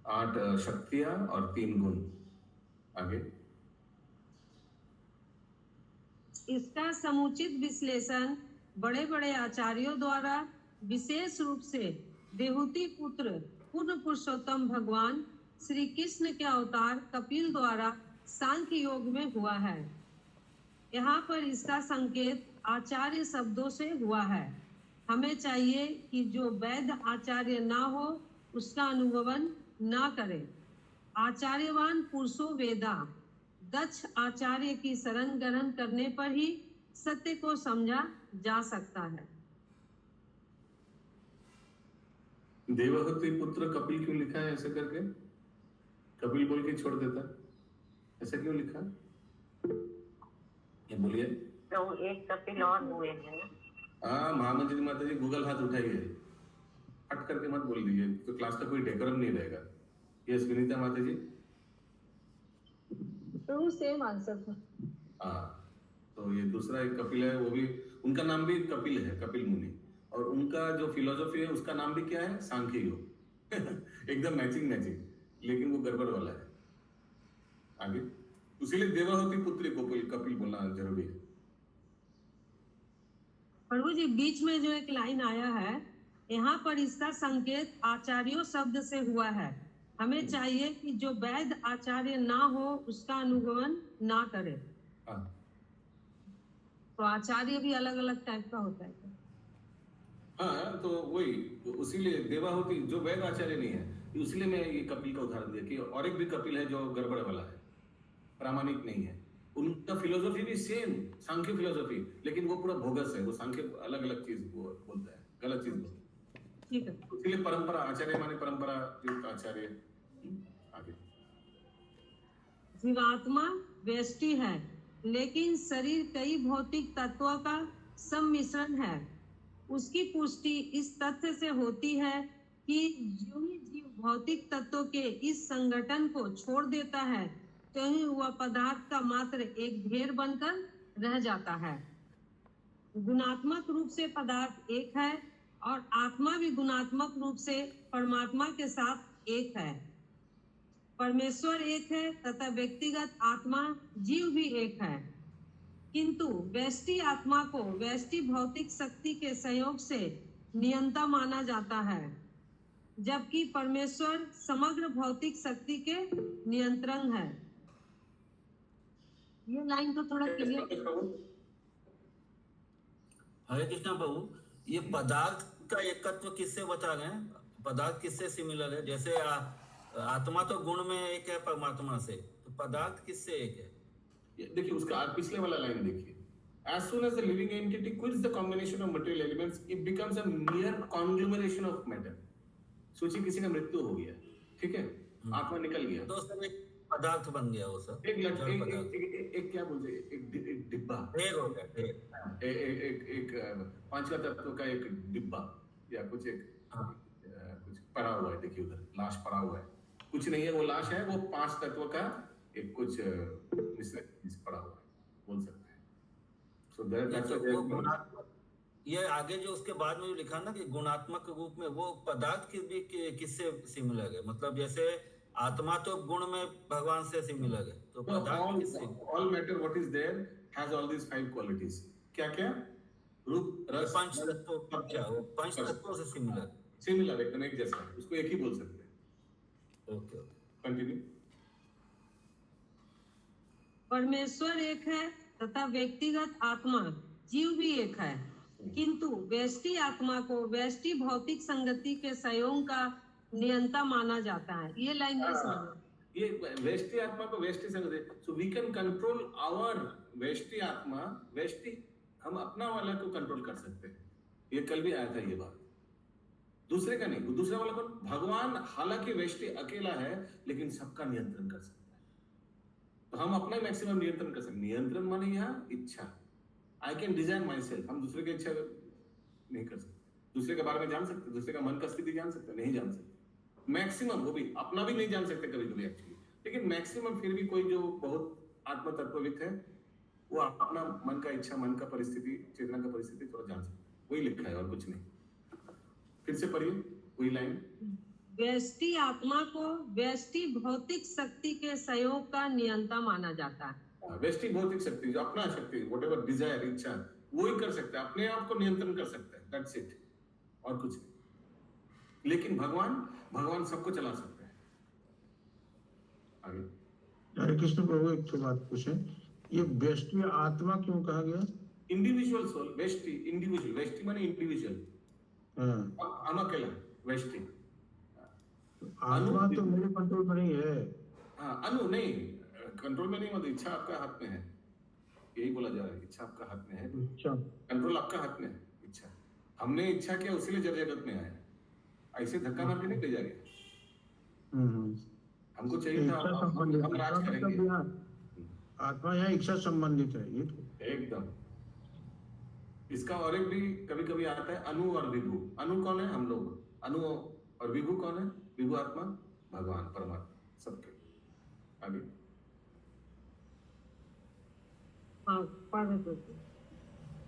8 शक्तियां और 3 गुण। आगे इसका समुचित विश्लेषण बड़े बड़े आचार्यों द्वारा विशेष रूप से देहूती पुत्र पूर्ण पुरुषोत्तम भगवान श्री कृष्ण के अवतार कपिल द्वारा सांख्य योग में हुआ है। यहाँ पर इसका संकेत आचार्य शब्दों से हुआ है। हमें चाहिए कि जो वैध आचार्य ना हो उसका अनुगमन ना करे। आचार्यवान पुरुषो वेदा, दक्ष आचार्य की शरण ग्रहण करने पर ही सत्य को समझा जा सकता है। देवहूति पुत्र कपिल क्यों लिखा है ऐसे करके? कपिल बोल के छोड़ देता, ऐसा क्यों लिखा? ये बोलिए। तो एक कपिल और हुए हैं ना? हाँ, महामंत्री माता जी गूगल हाथ उठाइए, हट करके मत बोल दीजिए, तो क्लास का कोई डेकोरम नहीं रहेगा। यस विनीता माता जी। तो सेम आंसर था। हाँ, तो ये दूसरा एक कपिल है, वो भी उनका नाम भी कपिल है, कपिल मुनि, और उनका जो फिलोसफी है उसका नाम भी क्या है? सांख्य योग। एकदम मैचिंग, लेकिन वो गड़बड़ वाला है। आगे इसीलिए देवहूति पुत्री को कपिल बोलना जरूरी है। प्रभु जी बीच में जो एक लाइन आया है, यहाँ पर इसका संकेत आचार्यों शब्द से हुआ है। हमें चाहिए कि जो वैध आचार्य ना हो उसका अनुगमन ना करे। हाँ। तो आचार्य भी अलग अलग टाइप का होता है। हाँ, तो वही, उसीलिए देवहूति जो वैध आचार्य नहीं है, इसलिए मैं ये कपिल का उदाहरण दिया कि और एक भी कपिल है जो गड़बड़ वाला है, प्रामाणिक नहीं है। उनका फिलोसफी भी सेम सांख्य फिलोसफी, लेकिन वो पूरा भोगस है। वो सांख्य अलग अलग चीज बोलता है, गलत चीज बोलता है। ठीक है। इसलिए परंपरा, आचार्य माने परंपरा युक्त आचार्य। आगे जीवात्मा व्यष्टि है, लेकिन शरीर कई भौतिक तत्वों का सम्मिश्रण है। उसकी पुष्टि इस तथ्य से होती है कि जो ही जीव भौतिक तत्वों के इस संगठन को छोड़ देता है तो ही वह पदार्थ का मात्र एक ढेर बनकर रह जाता है। गुणात्मक रूप से पदार्थ एक है और आत्मा भी गुणात्मक रूप से परमात्मा के साथ एक है। परमेश्वर एक है तथा व्यक्तिगत आत्मा जीव भी एक है, किंतु व्यष्टि आत्मा को व्यष्टि भौतिक शक्ति के सहयोग से नियंता माना जाता है, जबकि परमेश्वर समग्र भौतिक शक्ति के नियंत्रण है। ये लाइन तो थोड़ा क्लियर। हरे कृष्णा प्रभु, ये पदार्थ का एकत्व किससे बता रहे हैं? पदार्थ किससे सिमिलर है? जैसे आत्मा तो गुण में एक है परमात्मा से, तो पदार्थ किससे एक है? देखिए उसका पिछले वाला लाइन देखिए, as soon as the living entity quits the combination of material elements it becomes a mere conglomeration of matter। सोचिए किसी का मृत्यु हो गया, ठीक है, आत्मा निकल गया तो सब एक पदार्थ बन गया वो सब। एक क्या बोलते हैं, एक डिब्बा ढेर हो गया, ढेर। एक पांचवा तत्व का एक डिब्बा या कुछ कुछ पड़ा हुआ है, देखिए उधर लाश पड़ा हुआ है, कुछ नहीं है वो लाश है, वो पांच तत्व का एक कुछ मिश्रण पड़ा हुआ है, बोल सकते हैं। So वो गुणात्मक, ये आगे जो उसके बाद में जो लिखा ना कि गुणात्मक रूप में, वो पदार्थ किससे सिमिलर है? मतलब जैसे आत्मा तो गुण में भगवान से सिमिलर है, तो पदार्थ किससे? All matter what is there has all these five qualities। क्या क्या? रूप, रस, पंच तत्व, वो पंच तत्वों से सिमिलर एकदम एक जैसा, उसको एक ही बोल सकते हैं। Okay, continue. परमेश्वर एक है तथा व्यक्तिगत आत्मा जीव भी एक है, किंतु व्यष्टि आत्मा को व्यष्टि भौतिक संगति के संयोग का नियंता माना जाता है। ये लाइन नहीं समझ। ये व्यष्टि आत्मा को व्यष्टि संगति, so we can control our व्यष्टि आत्मा, व्यष्टि हम अपना वाला को कंट्रोल कर सकते हैं। ये कल भी आया था ये बात, दूसरे का नहीं, दूसरा वाला कौन? भगवान हालांकि व्यष्टि अकेला है लेकिन सबका नियंत्रण कर सकता है, तो हम अपना मैक्सिमम नियंत्रण कर सकते हैं। नियंत्रण माने यहाँ इच्छा, I can design my self. हम दूसरे की इच्छा नहीं कर सकते, दूसरे के बारे में जान सकते, दूसरे का मन का स्थिति जान सकते, नहीं जान सकते मैक्सिमम, वो भी अपना भी नहीं जान सकते कभी कभी एक्चुअली, लेकिन मैक्सिमम फिर भी कोई जो बहुत आत्म तत्वविद है वो अपना मन का इच्छा, मन का परिस्थिति, चेतना का परिस्थिति थोड़ा जान सकते, वही लिखा है और कुछ नहीं। फिर से पढ़िए वही लाइन। व्यष्टि आत्मा को व्यष्टि भौतिक शक्ति के सहयोग का नियंता माना जाता है। व्यष्टि भौतिक शक्ति, जो अपना शक्ति, व्हाटएवर डिजायर, इच्छा, वो ही कर सकता है, अपने आप को नियंत्रण कर सकता है, दैट्स इट, और कुछ नहीं। लेकिन भगवान सबको चला सकता है। आगे। हरे कृष्ण प्रभु, एक तो बात पूछे, ये व्यष्टि आत्मा क्यों कहा गया? इंडिविजुअल सोल, व्यष्टि, इंडिविजुअल, व्यष्टि माने इंडिविजुअल, हम अकेला व्यष्टि। आत्मा तो मेरे कंट्रोल में नहीं है। हाँ, अनु नहीं, कंट्रोल में नहीं, मतलब इच्छा आपका हाथ में है, यही बोला जा रहा है, इच्छा आपका हाथ में है, कंट्रोल आपका हाथ में है। इच्छा हमने इच्छा किया, उसीलिए जगत में आया, ऐसे धक्का मार के नहीं ले जाएगा। हमको चाहिए था हम राज करेंगे। आत्मा यहाँ इच्छा संबंधित है, ये तो एकदम। इसका और एक भी कभी कभी आता है, अनु और विभु। अनु कौन है? हम लोग। अनु और विभु कौन है? विभु आत्मा भगवान परमात्मा सबके। आगे।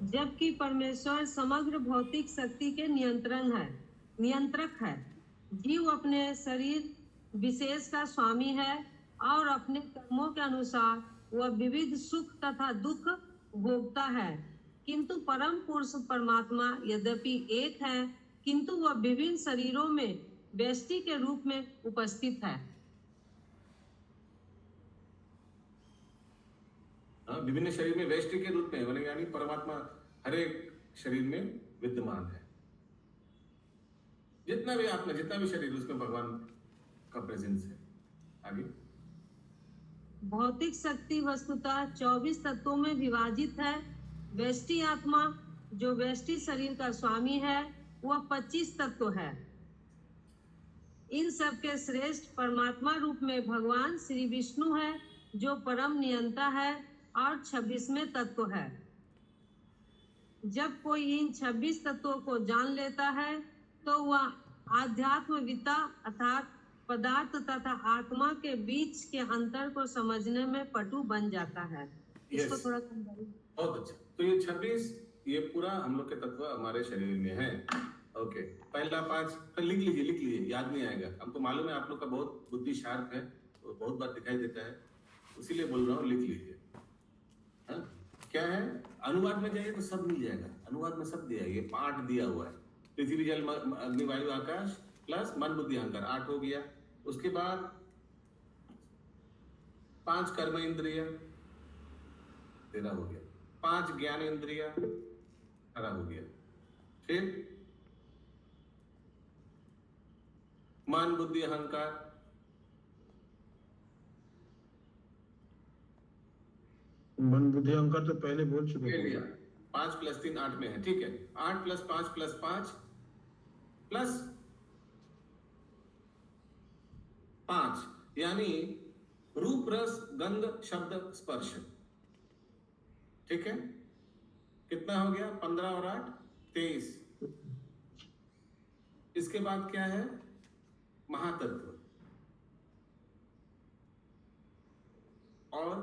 जबकि परमेश्वर समग्र भौतिक शक्ति के नियंत्रक है। जीव अपने शरीर विशेष का स्वामी है और अपने कर्मों के अनुसार वह विविध सुख तथा दुख भोगता है, किंतु परम पुरुष परमात्मा यद्यपि एक है, किंतु वह विभिन्न शरीरों में व्यष्टि के रूप में उपस्थित है। विभिन्न शरीर में व्यष्टि के रूप में, यानी परमात्मा हर एक शरीर में विद्यमान है। जितना भी आत्मा, जितना भी शरीर, उसमें भगवान का प्रेजेंस है। आगे। भौतिक शक्ति वस्तुतः 24 तत्वों में विभाजित है। व्यष्टि आत्मा जो व्यष्टि शरीर का स्वामी है वह 25 तत्व है। इन सब के श्रेष्ठ परमात्मा रूप में भगवान श्री विष्णु है जो परम नियंता है और 26वें तत्व है। जब कोई इन 26 तत्वों को जान लेता है तो वह आध्यात्मविद्ता अर्थात पदार्थ तथा आत्मा के बीच के अंतर को समझने में पटु बन जाता है। इसको Yes. थोड़ा समझाइए। बहुत अच्छा। तो ये 26 ये पूरा हम लोग के तत्व हमारे शरीर में है। ओके, पहला 5 फिर लिख लीजिए, याद नहीं आएगा। हमको मालूम है आप लोग का बहुत बुद्धि शार्प है, तो बहुत बार दिखाई देता है, इसीलिए बोल रहा हूँ, लिख लीजिए। हाँ? क्या है? अनुवाद में जाइए तो सब मिल जाएगा। अनुवाद में सब दिया है, ये 8 दिया हुआ है। पृथ्वी जल अग्नि वायु आकाश प्लस मन बुद्धि अहंकार 8 हो गया। उसके बाद 5 कर्म इंद्रिय 13 हो गया, 5 ज्ञान इंद्रिय 18 हो गया, फिर मन बुद्धि अहंकार, मन बुद्धि अहंकार तो पहले बोल चुके ले हैं। लिया। 5 + 3 8 में है, ठीक है। 8 + 5 + 5 प्लस 5 यानी रूप रस गंध शब्द स्पर्श, ठीक है। कितना हो गया? 15 और 8 23। इसके बाद क्या है? महातत्व और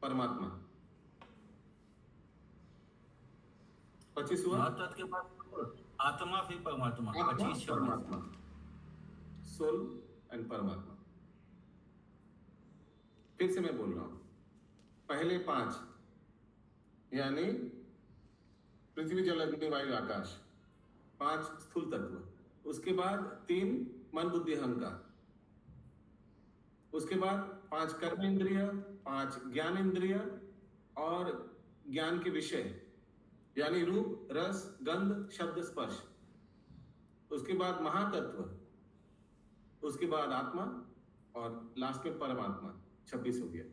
परमात्मा। 25 हुआ। महातत्व के बाद आत्मा फिर परमात्मा, आत्मा 25 परमात्मा, सोल एंड परमात्मा। फिर से मैं बोल रहा हूं, पहले 5 यानी पृथ्वी जल अग्नि वायु आकाश 5 स्थूल तत्व, उसके बाद 3 मन बुद्धि अहंकार, उसके बाद 5 कर्म इंद्रिय, 5 ज्ञान इंद्रिय और ज्ञान के विषय यानी रूप रस गंध शब्द स्पर्श, उसके बाद महातत्व, उसके बाद आत्मा और लास्ट में परमात्मा। 26 हो गया।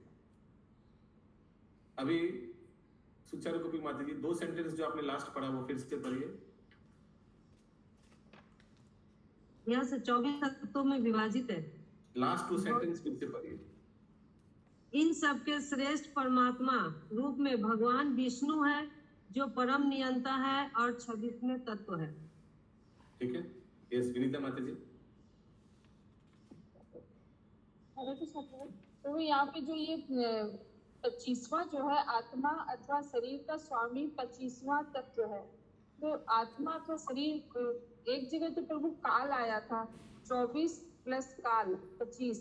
अभी सुचारू रूप माता जी 2 सेंटेंस जो आपने लास्ट पढ़ा वो फिर से पढ़िए। यहाँ से 24 तत्वों में विभाजित है। लास्ट 2 सेंटेंस फिर से पढ़िए। इन सबके श्रेष्ठ परमात्मा रूप में भगवान विष्णु है जो परम नियंता है और 26वें तत्व है। ठीक है। यस विनीता माता जी। हरे कृष्ण प्रभु। तो यहाँ पे जो ये 25वां जो है आत्मा अथवा शरीर का स्वामी 25वां तत्व है। तो आत्मा अथवा शरीर एक जगह तो प्रभु काल आया था 24 प्लस काल 25।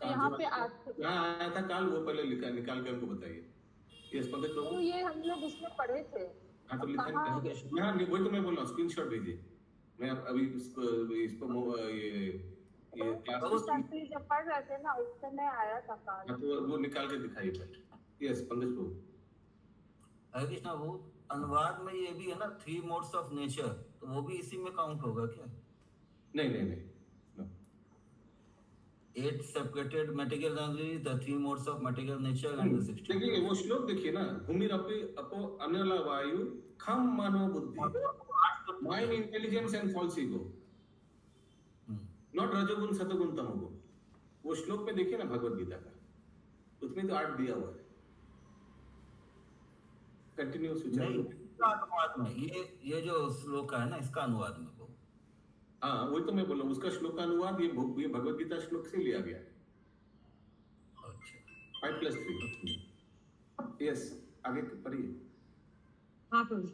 तो यहाँ पे कहाँ आया था काल? वो पहले निकाल के हमको बताइए। यस पंडित तो प्रभु। ये हम लोग उसमें पढ़े थे। हाँ तो लिखा कहाँ- यहाँ वही तो मैं बोल रहा हूँ, स्क्रीनशॉट भेजिए। मैं अभी इसको ये क्लास प्रभु शास्त्री जब पढ़ रहे थे ना उस समय आया था काल। हाँ तो वो निकाल के दिखाइए पहले। यस पंडित प्रभु। हरे कृष्णा, वो अनुवाद में ये भी है ना 3 मोड्स ऑफ नेचर, तो वो भी इसी में काउंट होगा क्या? नहीं। 8 separated material energy, the 3 modes of material nature and the 16। देखिए वो श्लोक देखिए ना, भूमिरपि अपो अनिल वायु खम मनो बुद्धि mind intelligence and false ego, not रजोगुण सतोगुण तमोगुण। वो श्लोक में देखिए ना भगवत गीता का, उसमें तो 8 दिया हुआ है। कंटिन्यू सुचारू। अनुवाद में ये जो श्लोक है ना इसका अनुवाद में वो। हाँ वही तो मैं बोल रहा हूँ, उसका श्लोक का अनुवाद ये भगवत गीता श्लोक से लिया गया। अच्छा 5 + 3। यस आगे पढ़िए। हाँ प्रभु।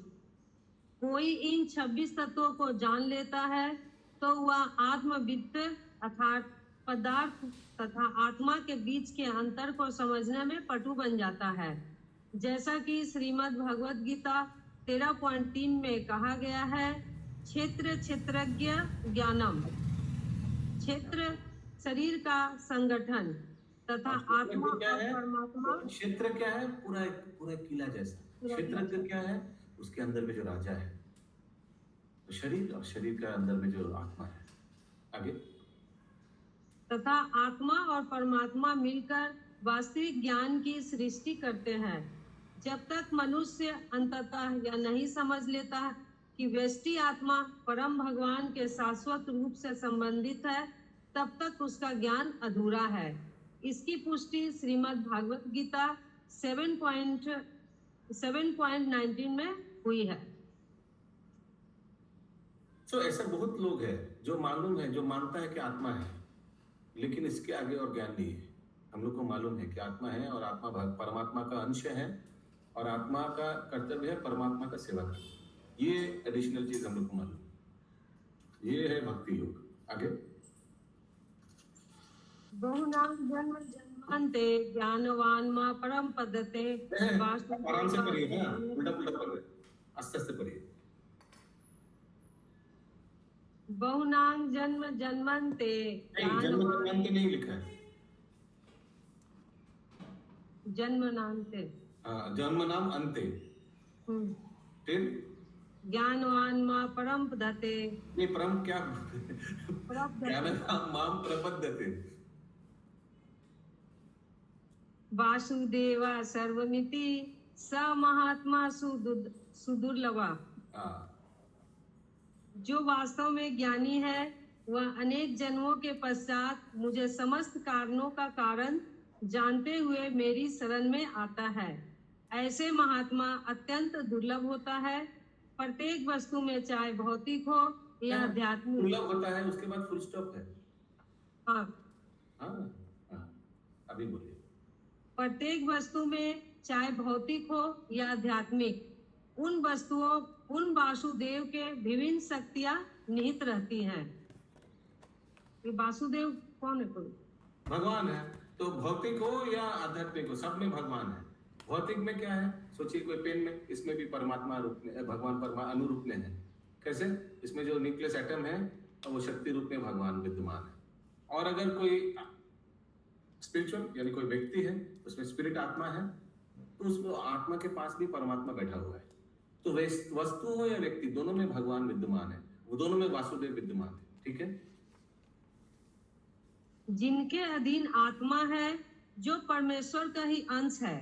कोई इन 26 तत्वों को जान लेता है तो वह आत्मवित्त अर्थात पदार्थ तथा आत्मा के बीच के अंतर को समझने में पटु बन जाता है। जैसा कि श्रीमद् भगवत गीता 13.3 में कहा गया है, क्षेत्र क्षेत्रज्ञ ज्ञानम। क्षेत्र शरीर का संगठन तथा आत्मा क्या और है? परमात्मा। क्षेत्र क्या है? पूरा किला जैसा। क्षेत्र क्या है? उसके अंदर में जो राजा है, तो शरीर, और शरीर का अंदर में जो आत्मा है। आगे। तथा आत्मा और परमात्मा मिलकर वास्तविक ज्ञान की सृष्टि करते हैं। जब तक मनुष्य अंततः यह नहीं समझ लेता कि व्यष्टि आत्मा परम भगवान के शाश्वत रूप से संबंधित है, तब तक उसका ज्ञान अधूरा है। इसकी पुष्टि श्रीमद् भागवत गीता 7.19 में हुई है। सो ऐसा बहुत लोग हैं जो मालूम है, जो मानता है कि आत्मा है, लेकिन इसके आगे और ज्ञान नहीं है। हम लोग को मालूम है कि आत्मा है और आत्मा परमात्मा का अंश है और आत्मा का कर्तव्य है परमात्मा का सेवा करना। ये एडिशनल चीज हम लोग को मालूम है। ये है भक्ति योग। आगे बहुनाम जन्म जन्मांते ज्ञानवान मां परम पदते आराम से पढ़िए ना, उल्टा पुल्टा पढ़ रहे, आस्ते आस्ते पढ़िए। बहुनाम जन्म जन्मांते नहीं, जन्म जन्मांते नहीं लिखा है, जन्मनांते जन्म नाम अंते, फिर ज्ञानवान मां परम पदते। नहीं, परम क्या ज्ञान नाम माम प्रपद्यते। वासुदेवा सर्वमिति स महात्मा सुदुर्लभा। जो वास्तव में ज्ञानी है वह अनेक जन्मों के पश्चात मुझे समस्त कारणों का कारण जानते हुए मेरी शरण में आता है। ऐसे महात्मा अत्यंत दुर्लभ होता है। प्रत्येक वस्तु में चाहे भौतिक हो या आध्यात्मिक दुर्लभ होता है, उसके बाद फुल स्टॉप है। हाँ, अभी बोलिए। प्रत्येक वस्तु में चाहे भौतिक हो या आध्यात्मिक उन वस्तुओं उन वासुदेव के विभिन्न शक्तियां निहित रहती हैं। ये वासुदेव कौन है? कोई भगवान है। तो भौतिक हो या आध्यात्मिक हो, सब में भगवान है। भौतिक में क्या है? सोचिए कोई पेन में, इसमें भी परमात्मा रूप में भगवान अनुरूप में है। कैसे? इसमें जो न्यूक्लियस एटम है वो शक्ति रूप में भगवान विद्यमान है। और अगर कोई स्पिरिचुअल यानी कोई व्यक्ति है, उसमें स्पिरिट आत्मा है, तो उसमें आत्मा के पास भी परमात्मा बैठा हुआ है। तो वस्तु हो या व्यक्ति, दोनों में भगवान विद्यमान है, वो दोनों में वासुदेव विद्यमान है। ठीक है। जिनके अधीन आत्मा है जो परमेश्वर का ही अंश है।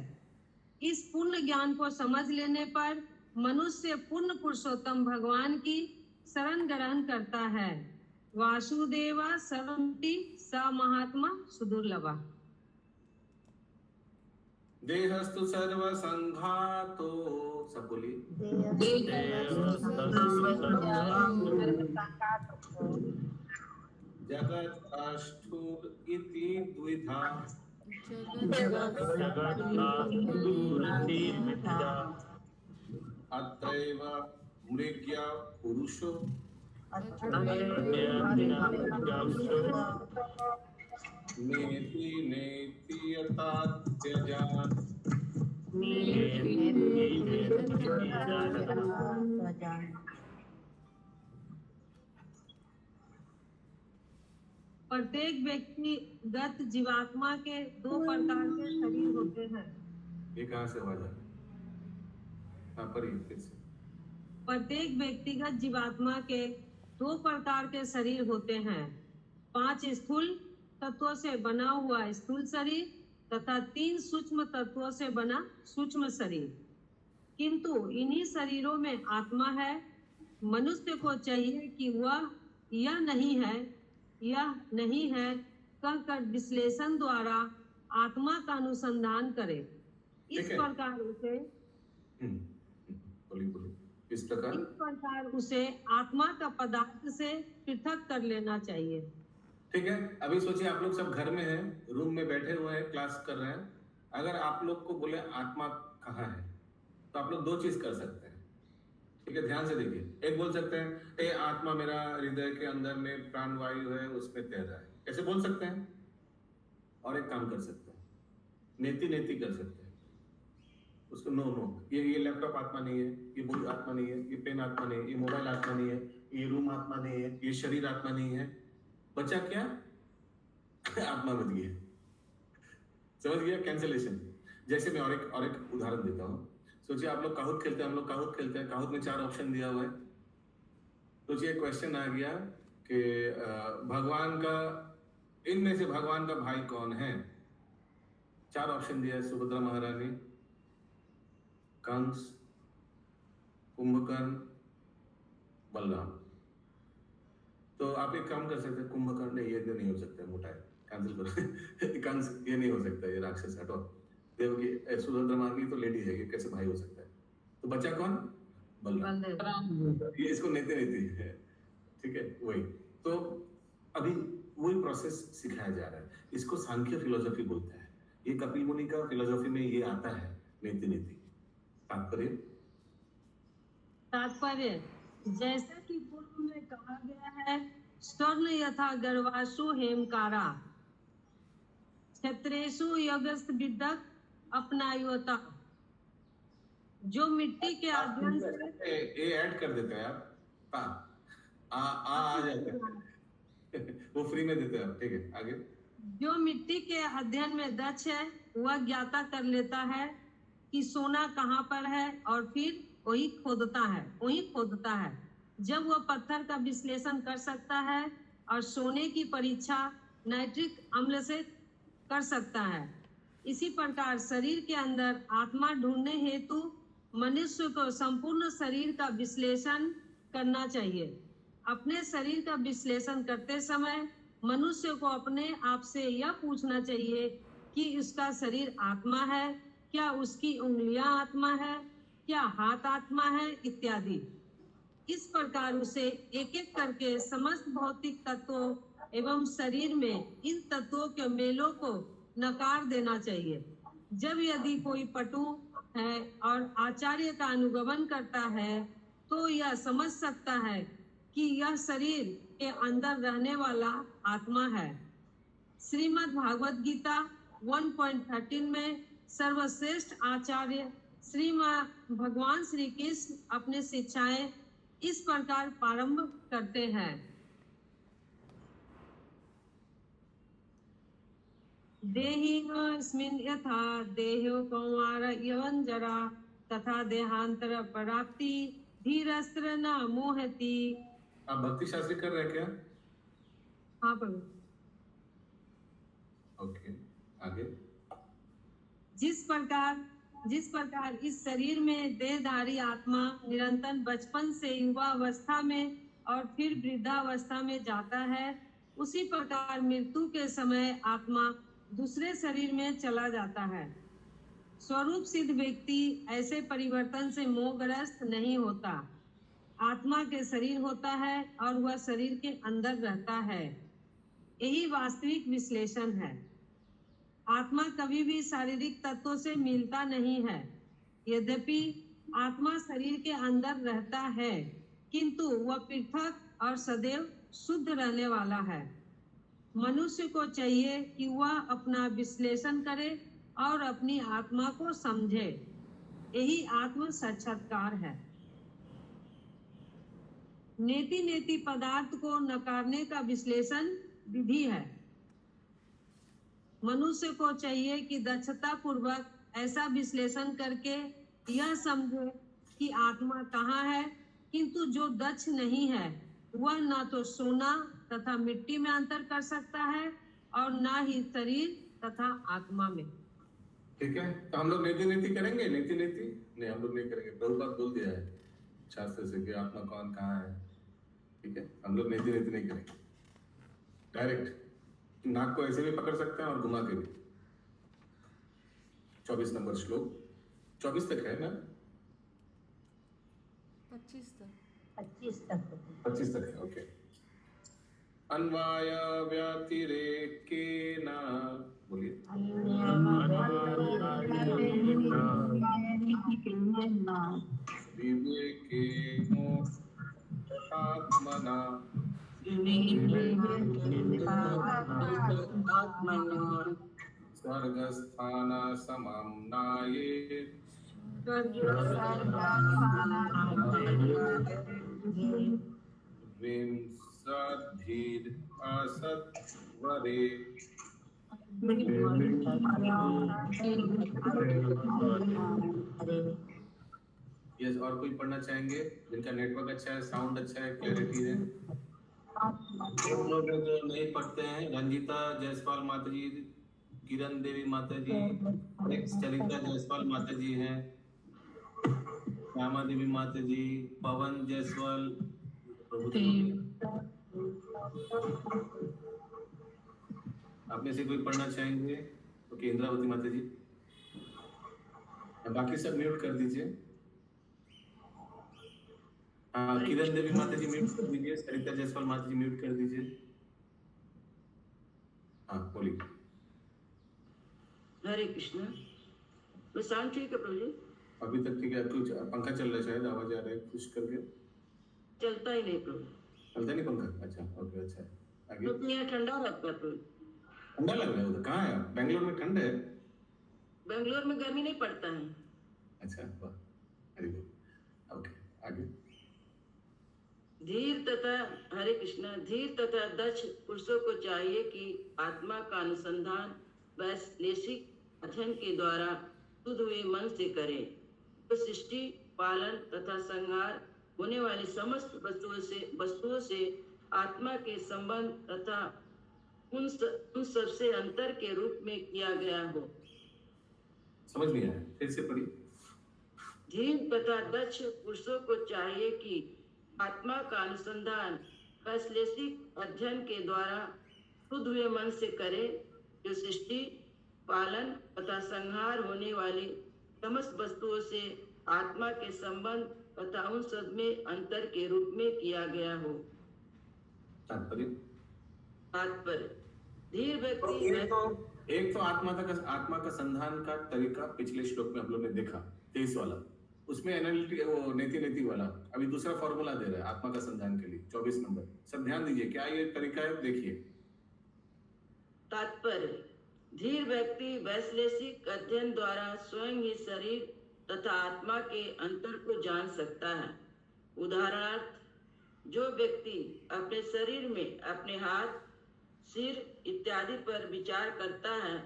इस पूर्ण ज्ञान को समझ लेने पर मनुष्य पूर्ण पुरुषोत्तम भगवान की शरण ग्रहण करता है। वासुदेवा सर्वमिति स महात्मा सुदुर्लभा। देहस्तु सर्व संघातो, सब बोलिए। जगत अष्टुर इति द्विधा, अत्रैव मृग्या पुरुषो नेति नेति यथा त्यजान। प्रत्येक व्यक्तिगत जीवात्मा के दो प्रकार के शरीर होते हैं। ये कहाँ से आवाज आ रही? हाँ, पढ़िए फिर से। प्रत्येक व्यक्तिगत जीवात्मा के दो प्रकार के शरीर होते हैं। 5 स्थूल तत्वों से बना हुआ स्थूल शरीर तथा 3 सूक्ष्म तत्वों से बना सूक्ष्म शरीर। किंतु इन्हीं शरीरों में आत्मा है। मनुष्य को चाहिए कि वह यह नहीं है कहकर विश्लेषण द्वारा आत्मा का अनुसंधान करे। इस प्रकार उसे आत्मा का पदार्थ से पृथक कर लेना चाहिए। ठीक है। अभी सोचिए आप लोग सब घर में हैं, रूम में बैठे हुए हैं, क्लास कर रहे हैं। अगर आप लोग को बोले आत्मा कहाँ है, तो आप लोग 2 चीज कर सकते हैं। ठीक है, ध्यान से देखिए। एक बोल सकते हैं ए आत्मा मेरा हृदय के अंदर में प्राण वायु है, उसमें तैर रहा है, ऐसे बोल सकते हैं। और एक काम कर सकते हैं, नेति नेति कर सकते हैं उसको। नो, ये लैपटॉप आत्मा नहीं है, ये बुक आत्मा नहीं है, ये पेन आत्मा नहीं है, ये मोबाइल आत्मा नहीं है, ये रूम आत्मा नहीं है, ये शरीर आत्मा नहीं है। बचा क्या? आत्मा बच गया। समझ गया? कैंसलेशन। जैसे मैं और एक उदाहरण देता हूँ। सोचिए आप लोग काहुत खेलते हैं, हम लोग काहुत खेलते हैं। काहुत में 4 ऑप्शन दिया हुआ है। सोचिए क्वेश्चन आ गया कि भगवान का, इनमें से भगवान का भाई कौन है? 4 ऑप्शन दिया है, सुभद्रा महारानी, कंस, कुंभकर्ण, बलराम। तो आप एक काम कर सकते हैं, कुंभकर्ण ये नहीं हो सकता, मोटा है, कैंसिल करो। कंस ये नहीं हो सकता, ये राक्षस हटो। देवकी सुभद्रा महारानी तो लेडी है, ये कैसे भाई हो सकता है? तो बचा कौन? बलराम। ये इसको नेते है। ठीक है, वही। तो अभी वही प्रोसेस सिखाया जा रहा है। इसको सांख्य फिलोसॉफी बोलते हैं। ये कपिल मुनि का फिलोसॉफी में ये आता है, नीति नीति। तात्पर्य जैसा कि पूर्व में कहा गया है, स्वर्ण यथा गर्वासु हेमकारा क्षेत्रेषु यज्ञस्थ विदक अपनायुता। जो मिट्टी के अध्ययन से ये ऐड कर देते हैं आप, आ जाता है वो फ्री में देते हैं आप, ठीक है, आगे। जो मिट्टी के अध्ययन में दक्ष है वह ज्ञाता कर लेता है कि सोना कहाँ पर है और फिर वही खोदता है। जब वह पत्थर का विश्लेषण कर सकता है और सोने की परीक्षा नाइट्रिक अम्ल से कर सकता है, इसी प्रकार शरीर के अंदर आत्मा ढूंढने हेतु मनुष्य को संपूर्ण शरीर का विश्लेषण करना चाहिए। अपने शरीर का विश्लेषण करते समय मनुष्य को अपने आप से यह पूछना चाहिए कि उसका शरीर आत्मा है, क्या उसकी उंगलियां आत्मा है, क्या हाथ आत्मा है, इत्यादि। इस प्रकार उसे एक एक करके समस्त भौतिक तत्वों एवं शरीर में इन तत्वों के मेलों को नकार देना चाहिए। जब यदि कोई पटु है और आचार्य का अनुगमन करता है तो यह समझ सकता है कि यह शरीर के अंदर रहने वाला आत्मा है। श्रीमद् भागवत गीता 1.13 में सर्वश्रेष्ठ आचार्य श्रीमान भगवान श्री कृष्ण अपने शिक्षाएं इस प्रकार प्रारंभ करते हैं। देहिनोऽस्मिन् यथा देहो कौमार यवन जरा तथा देहांतर प्राप्ति धीरस्त्र न मोहति। आप भक्ति शास्त्री कर रहे हैं क्या? हाँ प्रभु। ओके, आगे। जिस प्रकार इस शरीर में देहधारी आत्मा निरंतर बचपन से युवावस्था में और फिर वृद्धावस्था में जाता है, उसी प्रकार मृत्यु के समय आत्मा दूसरे शरीर में चला जाता है। स्वरूप सिद्ध व्यक्ति ऐसे परिवर्तन से मोहग्रस्त नहीं होता। आत्मा के शरीर होता है और वह शरीर के अंदर रहता है। यही वास्तविक विश्लेषण है। आत्मा कभी भी शारीरिक तत्वों से मिलता नहीं है। यद्यपि आत्मा शरीर के अंदर रहता है, किंतु वह पृथक और सदैव शुद्ध रहने वाला है। मनुष्य को चाहिए कि वह अपना विश्लेषण करे और अपनी आत्मा को समझे। यही आत्म साक्षात्कार है। नेति पदार्थ को नकारने का विश्लेषण विधि है। मनुष्य को चाहिए कि दक्षता पूर्वक ऐसा विश्लेषण करके यह समझे कि आत्मा कहाँ है, किंतु जो दक्ष नहीं है वह ना तो सोना तथा मिट्टी में अंतर कर सकता है और ना ही शरीर तथा आत्मा में। ठीक है, तो हम लोग नीति करेंगे। नीति नहीं, हम लोग नहीं करेंगे। प्रभुपाद बोल दिया है शास्त्र से कि आत्मा कौन कहाँ है। ठीक है, हम लोग नीति नहीं करेंगे। डायरेक्ट नाक को ऐसे भी पकड़ सकते हैं और घुमा के भी। 24 नंबर श्लोक, 24 तक है ना? 25 तक है। ओके। अन्वाय व्यतिरेकेन, बोलिए। विवेकेनोत्थात्मना स्वर्गस्थान समम्नाये विंशद्धिर असत्वरे। यस, और कोई पढ़ना चाहेंगे जिनका नेटवर्क अच्छा है, साउंड अच्छा है, क्लैरिटी है? हम लोग जो नहीं पढ़ते हैं, रंजीता जायसवाल माता जी, किरण देवी माता जी, चलिता जायसवाल माता जी हैं, श्यामा देवी माता जी, पवन जायसवाल, आप में से कोई पढ़ना चाहेंगे तो इंद्रावती माता जी। बाकी सब म्यूट कर दीजिए। हाँ, किरण देवी माता जी म्यूट कर दीजिए, सरिता जायसवाल माता जी म्यूट कर दीजिए। हाँ बोलिए। हरे कृष्णा। प्रशांत ठीक है प्रभु जी? अभी तक ठीक है, कुछ पंखा चल रहा है शायद, आवाज आ रहा है कुछ करके। चलता ही नहीं प्रभु। चलता नहीं पंखा? अच्छा ओके, अच्छा आगे। क्योंकि यहाँ ठंडा रहता है प्रभु। ठंडा लग रहा है उधर? कहाँ है आप? बेंगलोर में ठंड है? बेंगलोर में गर्मी नहीं पड़ता है। अच्छा वाह, वेरी गुड, ओके आगे। धीर तथा हरे कृष्णा, धीर तथा दक्ष पुरुषों को चाहिए कि आत्मा का अनुसंधान वैश्लेषिक अध्ययन के द्वारा शुद्ध हुए मन से करें, तो सृष्टि, पालन तथा संहार होने वाली समस्त वस्तुओं से आत्मा के संबंध तथा उन सबसे अंतर के रूप में किया गया हो। समझ नहीं आया, फिर से पढ़िए। धीर तथा दक्ष पुरुषों को चाहिए कि आत्मा का अनुसंधान वैश्लेषिक अध्ययन के द्वारा शुद्ध हुए मन से करे, जो सृष्टि, पालन तथा संहार होने वाली समस्त वस्तुओं से आत्मा के संबंध तथा उन सब में अंतर के रूप में किया गया हो। तात्पर्य धीर व्यक्ति एक तो आत्मा का संधान का तरीका पिछले श्लोक में हम लोग ने देखा, 23 वाला, उसमें एनालिटिक वो नेति वाला। अभी दूसरा फॉर्मूला दे रहा है आत्मा का संधान के लिए, 24 नंबर। सब ध्यान दीजिए, क्या ये तरीका है, देखिए। तात्पर्य, धीर व्यक्ति वैश्लेषिक अध्ययन द्वारा स्वयं ही शरीर तथा आत्मा के अंतर को जान सकता है। उदाहरणार्थ, जो व्यक्ति अपने शरीर में अपने हाथ, सिर इत्यादि पर विचार करता है,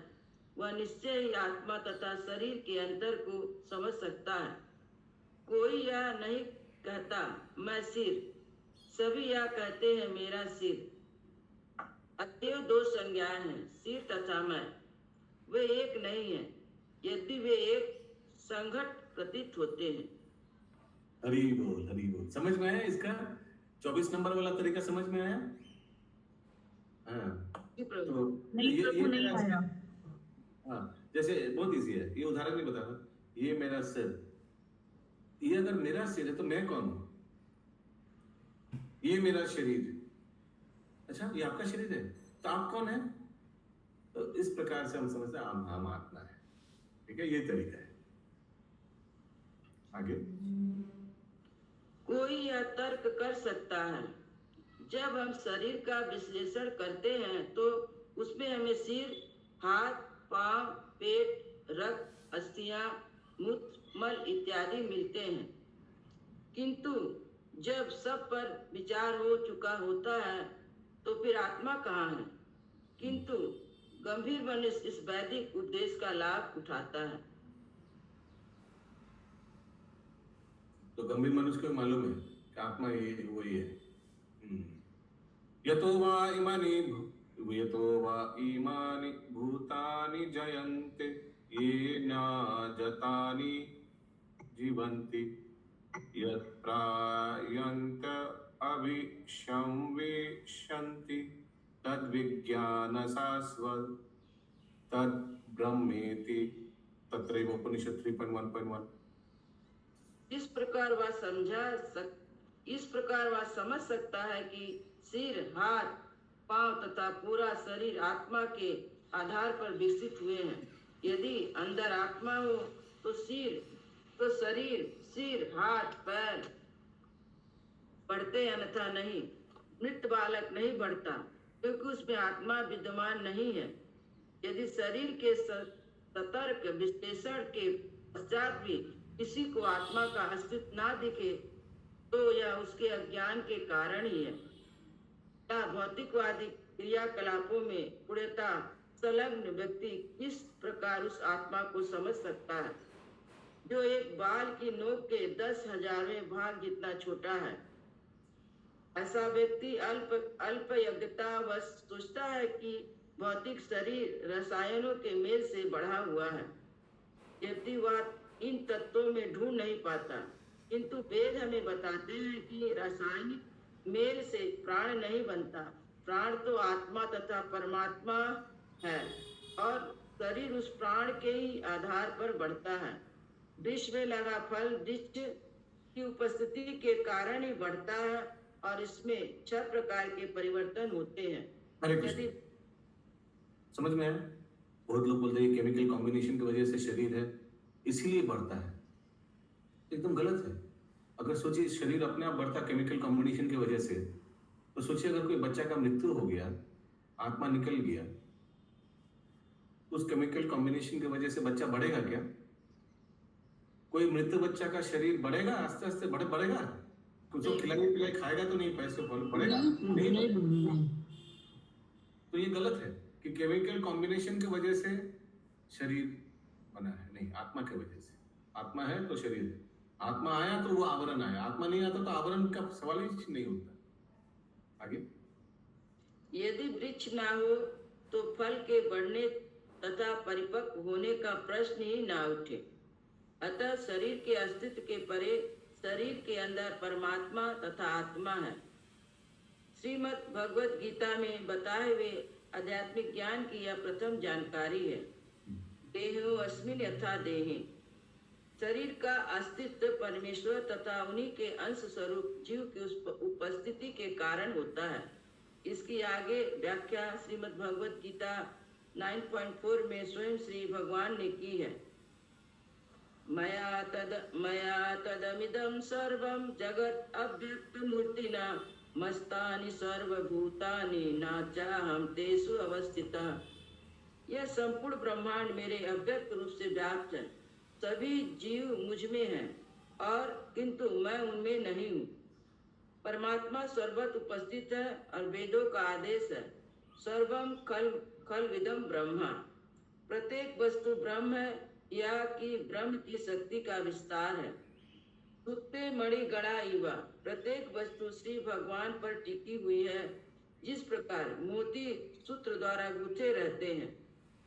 वह निश्चय ही आत्मा तथा शरीर के अंतर को समझ सकता है। कोई यह नहीं कहता मैं सिर, सभी यह कहते हैं मेरा सिर। अतएव दो संज्ञाएं हैं, सिर तथा मैं, वे एक नहीं है, यदि वे एक संघट प्रतीत होते हैं। हरि बोल, हरि बोल। समझ में आया इसका 24 नंबर वाला तरीका? समझ में आया? हाँ, तो नहीं आया। हाँ, जैसे बहुत इजी है, ये उदाहरण नहीं बता रहा, ये मेरा सिर, ये अगर मेरा सिर है तो मैं कौन हूं? ये मेरा शरीर, अच्छा ये आपका शरीर है, तो आप कौन है? तो इस प्रकार से हम समझते हैं हम आत्मा है। ठीक है, ये तरीका है। आगे। कोई यह तर्क कर सकता है, जब हम शरीर का विश्लेषण करते हैं तो उसमें हमें सिर, हाथ, पांव, पेट, रक्त, अस्थियां, मूत्र, मल इत्यादि मिलते हैं, किंतु जब सब पर विचार हो चुका होता है तो फिर आत्मा कहाँ है? किंतु गंभीर मनुष्य इस वैदिक उपदेश का लाभ उठाता है। तो गंभीर मनुष्य को मालूम है कि आत्मा ये वही है। यतो वा इमानि भूतानि जयन्ते येन जतानि जीवन्ति यत्रायन्त अभिसंविशन्ति तद्विज्ञान शाश्वत तद् ब्रह्मेति। तत्रैव उपनिषद 3.1.1। इस प्रकार वह समझ सकता है कि सिर, हाथ, पांव तथा पूरा शरीर आत्मा के आधार पर विकसित हुए हैं। यदि अंदर आत्मा हो तो शरीर, सिर, हाथ, पैर बढ़ते, अन्यथा नहीं। मृत बालक नहीं बढ़ता, क्योंकि उसमें आत्मा विद्यमान नहीं है। यदि शरीर के सतर्क विश्लेषण के पश्चात भी किसी को आत्मा का अस्तित्व ना दिखे तो यह उसके अज्ञान के कारण ही है। या भौतिकवादी क्रियाकलापों में पूर्णता संलग्न व्यक्ति किस प्रकार उस आत्मा को समझ सकता है जो एक बाल की नोक के 10,000वें भाग जितना छोटा है? ऐसा व्यक्ति अल्प यज्ञतावश सोचता है कि भौतिक शरीर रसायनों के मेल से बढ़ा हुआ है, यदि वह इन तत्वों में ढूंढ नहीं पाता। किंतु वेद हमें बताते हैं कि रासायनिक मेल से प्राण नहीं बनता। प्राण तो आत्मा तथा परमात्मा है और शरीर उस प्राण के ही आधार पर बढ़ता है। विश्व में लगा फल वृक्ष की उपस्थिति के कारण ही बढ़ता है और इसमें 6 प्रकार के परिवर्तन होते हैं। हरे कृष्ण। समझ में आया? बहुत लोग बोलते हैं केमिकल कॉम्बिनेशन की वजह से शरीर है इसीलिए बढ़ता है, एकदम गलत है। अगर सोचिए शरीर अपने आप बढ़ता केमिकल कॉम्बिनेशन की वजह से, तो सोचिए अगर कोई बच्चा का मृत्यु हो गया, आत्मा निकल गया, उस केमिकल कॉम्बिनेशन की वजह से बच्चा बढ़ेगा क्या? कोई मृत्यु बच्चा का शरीर बढ़ेगा? आस्ते आस्ते बढ़ेगा? कुछ तो खिलाई पिलाई खाएगा तो नहीं, पैसे बढ़ेगा नहीं। तो ये गलत है कि केमिकल कॉम्बिनेशन की वजह से शरीर बना है, नहीं, आत्मा की वजह से। आत्मा है तो शरीर है, आत्मा आया तो वो आवरण आया, आत्मा नहीं आता तो आवरण का सवाल ही नहीं होता। आगे, यदि वृक्ष ना हो तो फल के बढ़ने तथा परिपक्व होने का प्रश्न ही ना उठे। अतः शरीर के अस्तित्व के परे शरीर के अंदर परमात्मा तथा आत्मा है। श्रीमद् भगवत गीता में बताए हुए आध्यात्मिक ज्ञान की यह प्रथम जानकारी है। देहो अस्मिन् यथा देहे। शरीर का अस्तित्व परमेश्वर तथा उन्हीं के अंश स्वरूप जीव की उपस्थिति के कारण होता है। इसकी आगे व्याख्या श्रीमद् भगवत गीता 9.4 में स्वयं श्री भगवान ने की है। मया तदमिदं सर्वं जगत् अव्यक्त मूर्तिना मस्तानि सर्वभूतानि न चाहं तेषु अवस्थितः। यह संपूर्ण ब्रह्मांड मेरे अव्यक्त रूप से व्याप्त है। सभी जीव मुझ में हैं और किंतु मैं उनमें नहीं हूँ। परमात्मा सर्वत्र उपस्थित है और वेदों का आदेश है, सर्वम खल विदम ब्रह्मा। प्रत्येक वस्तु ब्रह्म है या कि ब्रह्म की शक्ति का विस्तार है। सुत्ते मणि गणा इवा। प्रत्येक वस्तु श्री भगवान पर टिकी हुई है। जिस प्रकार मोती सूत्र द्वारा गूंथे रहते हैं,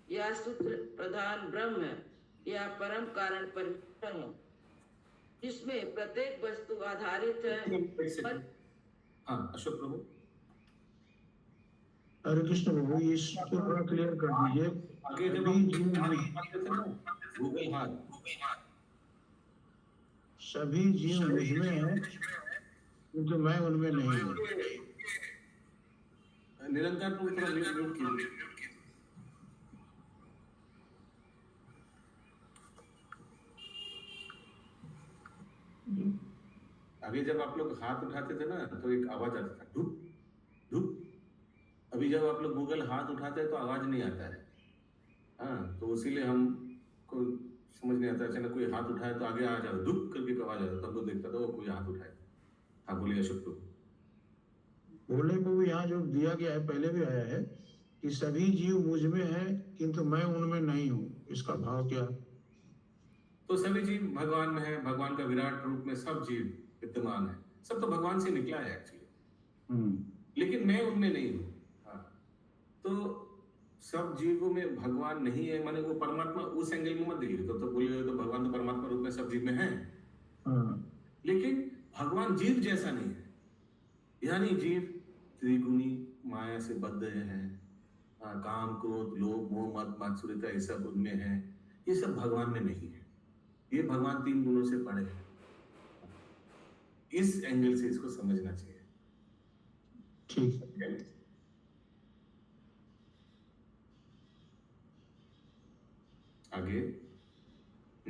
यह सूत्र प्रधान ब्रह्म है या परम कारण परमेश्वर है, जिसमें प्रत्येक वस्तु आधारित है। हाँ अशोक प्रभु। हरे कृष्ण प्रभु, ये थोड़ा क्लियर कर दीजिए। आगे जब गूगल हाथ, सभी जीव मुझ में हैं किंतु मैं उनमें नहीं हूँ। निरंकार प्रभु थोड़ा म्यूट कीजिए। अभी जब आप लोग हाथ उठाते थे ना तो एक आवाज आता था, धूप धूप। अभी जब आप लोग गूगल हाथ उठाते हैं तो आवाज नहीं आता है। हाँ, तो इसीलिए हम को समझ नहीं आता। अचानक कोई हाथ उठाए तो आगे आ जाओ, धूप करके आवाज आता, तब तो देखता था वो कोई हाथ उठाए। हाँ बोलिए अशोक प्रभु। बोले प्रभु, यहाँ जो दिया गया है पहले भी आया है कि सभी जीव मुझ में है किंतु मैं उनमें नहीं हूँ। इसका भाव क्या? तो सभी जीव भगवान में है, भगवान का विराट रूप में सब जीव विद्यमान है। सब तो भगवान से निकला है एक्चुअली, लेकिन मैं उनमें नहीं हूँ। हाँ, तो सब जीवों में भगवान नहीं है, माने वो परमात्मा उस एंगल में मत देखिए। तो बोलिए तो भगवान तो परमात्मा रूप में सब जीव में है, लेकिन भगवान जीव जैसा नहीं है। यानी जीव त्रिगुणी माया से बद्ध है। काम क्रोध लोभ मोह मद मात्सर्यता ये सब उनमें है। ये सब भगवान में नहीं है। ये भगवान 3 गुणों से परे है। इस एंगल से इसको समझना चाहिए। ठीक है। आगे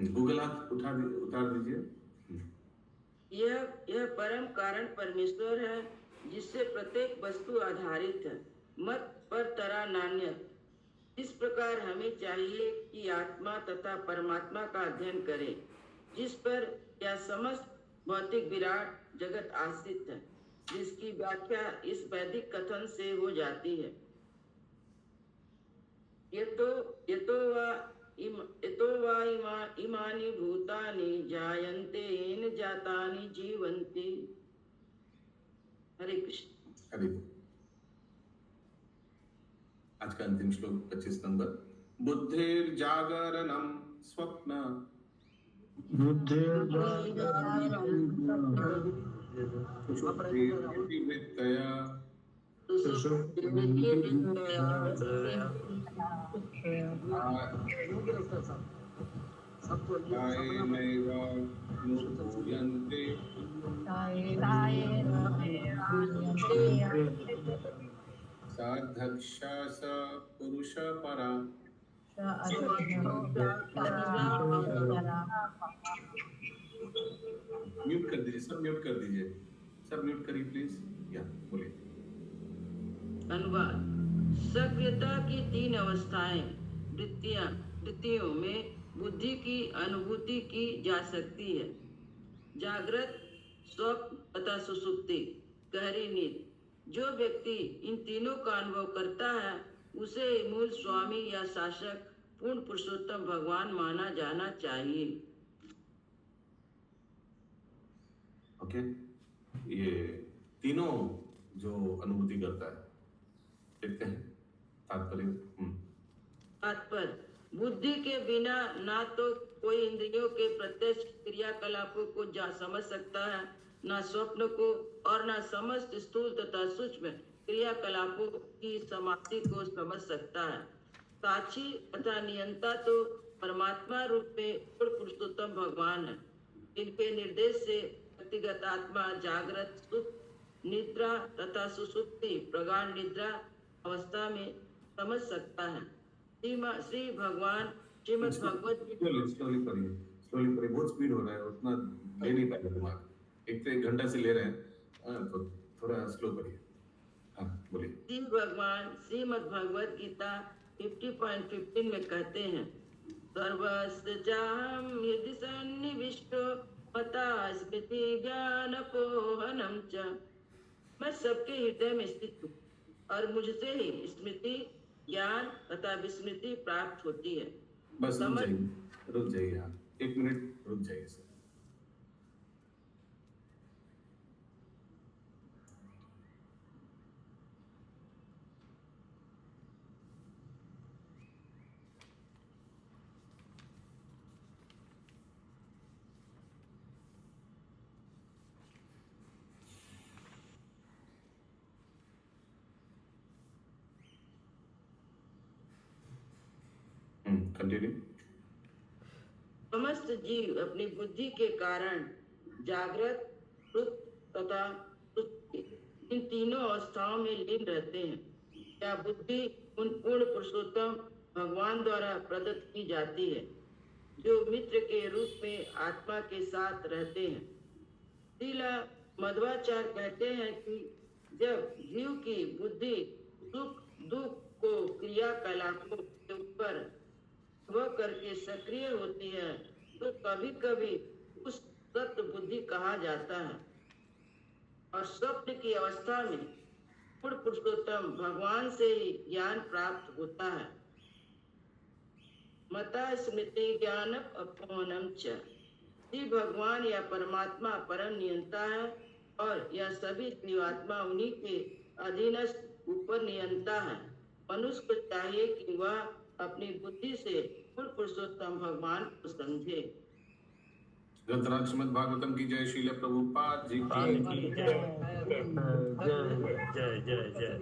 गूगल हाथ उतार दीजिए। यह परम कारण परमेश्वर है, जिससे प्रत्येक वस्तु आधारित है। मत पर तरा नान्य। इस प्रकार हमें चाहिए कि आत्मा तथा परमात्मा का अध्ययन करें, जिस पर यह समस्त भौतिक विराट जगत आश्रित है, जिसकी व्याख्या इस वैदिक कथन से हो जाती है। यतो वा इमानि भूतानि जायन्ते येन जातानि जीवन्ति। हरे कृष्ण। हरे। आज का अंतिम श्लोक 25 नंबर। बुद्धिर जागरणम स्वप्न सुषुप्तिर्विवृत्तया कायेनैवानुभूयन्ते साधक्षा स पुरुष परा। म्यूट कर दीजिए, सब म्यूट कर दीजिए, सब म्यूट करिए प्लीज। या बोलिए। अनुवाद। सक्रियता की 3 अवस्थाएं वृत्तियों में बुद्धि की अनुभूति की जा सकती है। जागृत, स्वप्न तथा सुषुप्ति, गहरी नींद। जो व्यक्ति इन तीनों का अनुभव करता है उसे मूल स्वामी या शासक पूर्ण पुरुषोत्तम भगवान माना जाना चाहिए। ओके, ये तीनों जो अनुभूति करता है, देखते हैं तात्पर्य। तात्पर्य: बुद्धि के बिना ना तो कोई इंद्रियों के प्रत्यक्ष क्रियाकलापों को समझ सकता है, ना स्वप्न को, और ना समस्त स्थूल तथा सूक्ष्म क्रियाकलापों की समाप्ति को समझ सकता है। साक्षी तथा नियंता तो परमात्मा रूप में पूर्ण पुरुषोत्तम भगवान है। इनके निर्देश से व्यक्तिगत आत्मा जागृत, सुख, निद्रा तथा सुसुप्ति प्रगाढ़ निद्रा अवस्था में समझ सकता है। श्री भगवान श्रीमद् भगवत स्लोली पढ़िए, बहुत स्पीड हो रहा है, उतना ले नहीं पाएगा दिमाग। एक तो 1 घंटा से ले रहे हैं, तो थोड़ा स्लो करिए। हाँ बोलिए। श्री भगवान श्रीमद् भगवत गीता 50.15 में कहते हैं, सर्वस्य चाहं हृदि सन्निविष्टो मता स्मृति ज्ञानपोहनम च। मैं सबके हृदय में स्थित हूँ और मुझसे ही स्मृति, ज्ञान तथा विस्मृति प्राप्त होती है। बस रुक जाइए, हाँ 1 मिनट रुक जाइए सर। कंटिन्यू। समस्त जीव अपनी बुद्धि के कारण जागृत, सुप्त तथा सुषुप्ति इन तीनों अवस्थाओं में लीन रहते हैं। यह बुद्धि उन पूर्ण पुरुषोत्तम भगवान द्वारा प्रदत्त की जाती है, जो मित्र के रूप में आत्मा के साथ रहते हैं। श्रीला मध्वाचार्य कहते हैं कि जब जीव की बुद्धि सुख दुख को क्रियाकलापों के ऊपर वह करके सक्रिय होती है तो कभी कभी उस सत्य बुद्धि कहा जाता है। और स्वप्न की अवस्था में पूर्ण पुरुषोत्तम भगवान से ही ज्ञान प्राप्त होता है। मता स्मृति ज्ञान अपमोहनम च। श्री भगवान या परमात्मा परम नियंता है और यह सभी जीवात्मा उन्हीं के अधीनस्थ ऊपर नियंता है। मनुष्य को चाहिए कि वह अपनी बुद्धि से पूर्ण पुरुषोत्तम भगवान को समझे। ग्रंथराज श्रीमद् भागवतम की जय। श्रील प्रभुपाद जी की जय जय जय जय।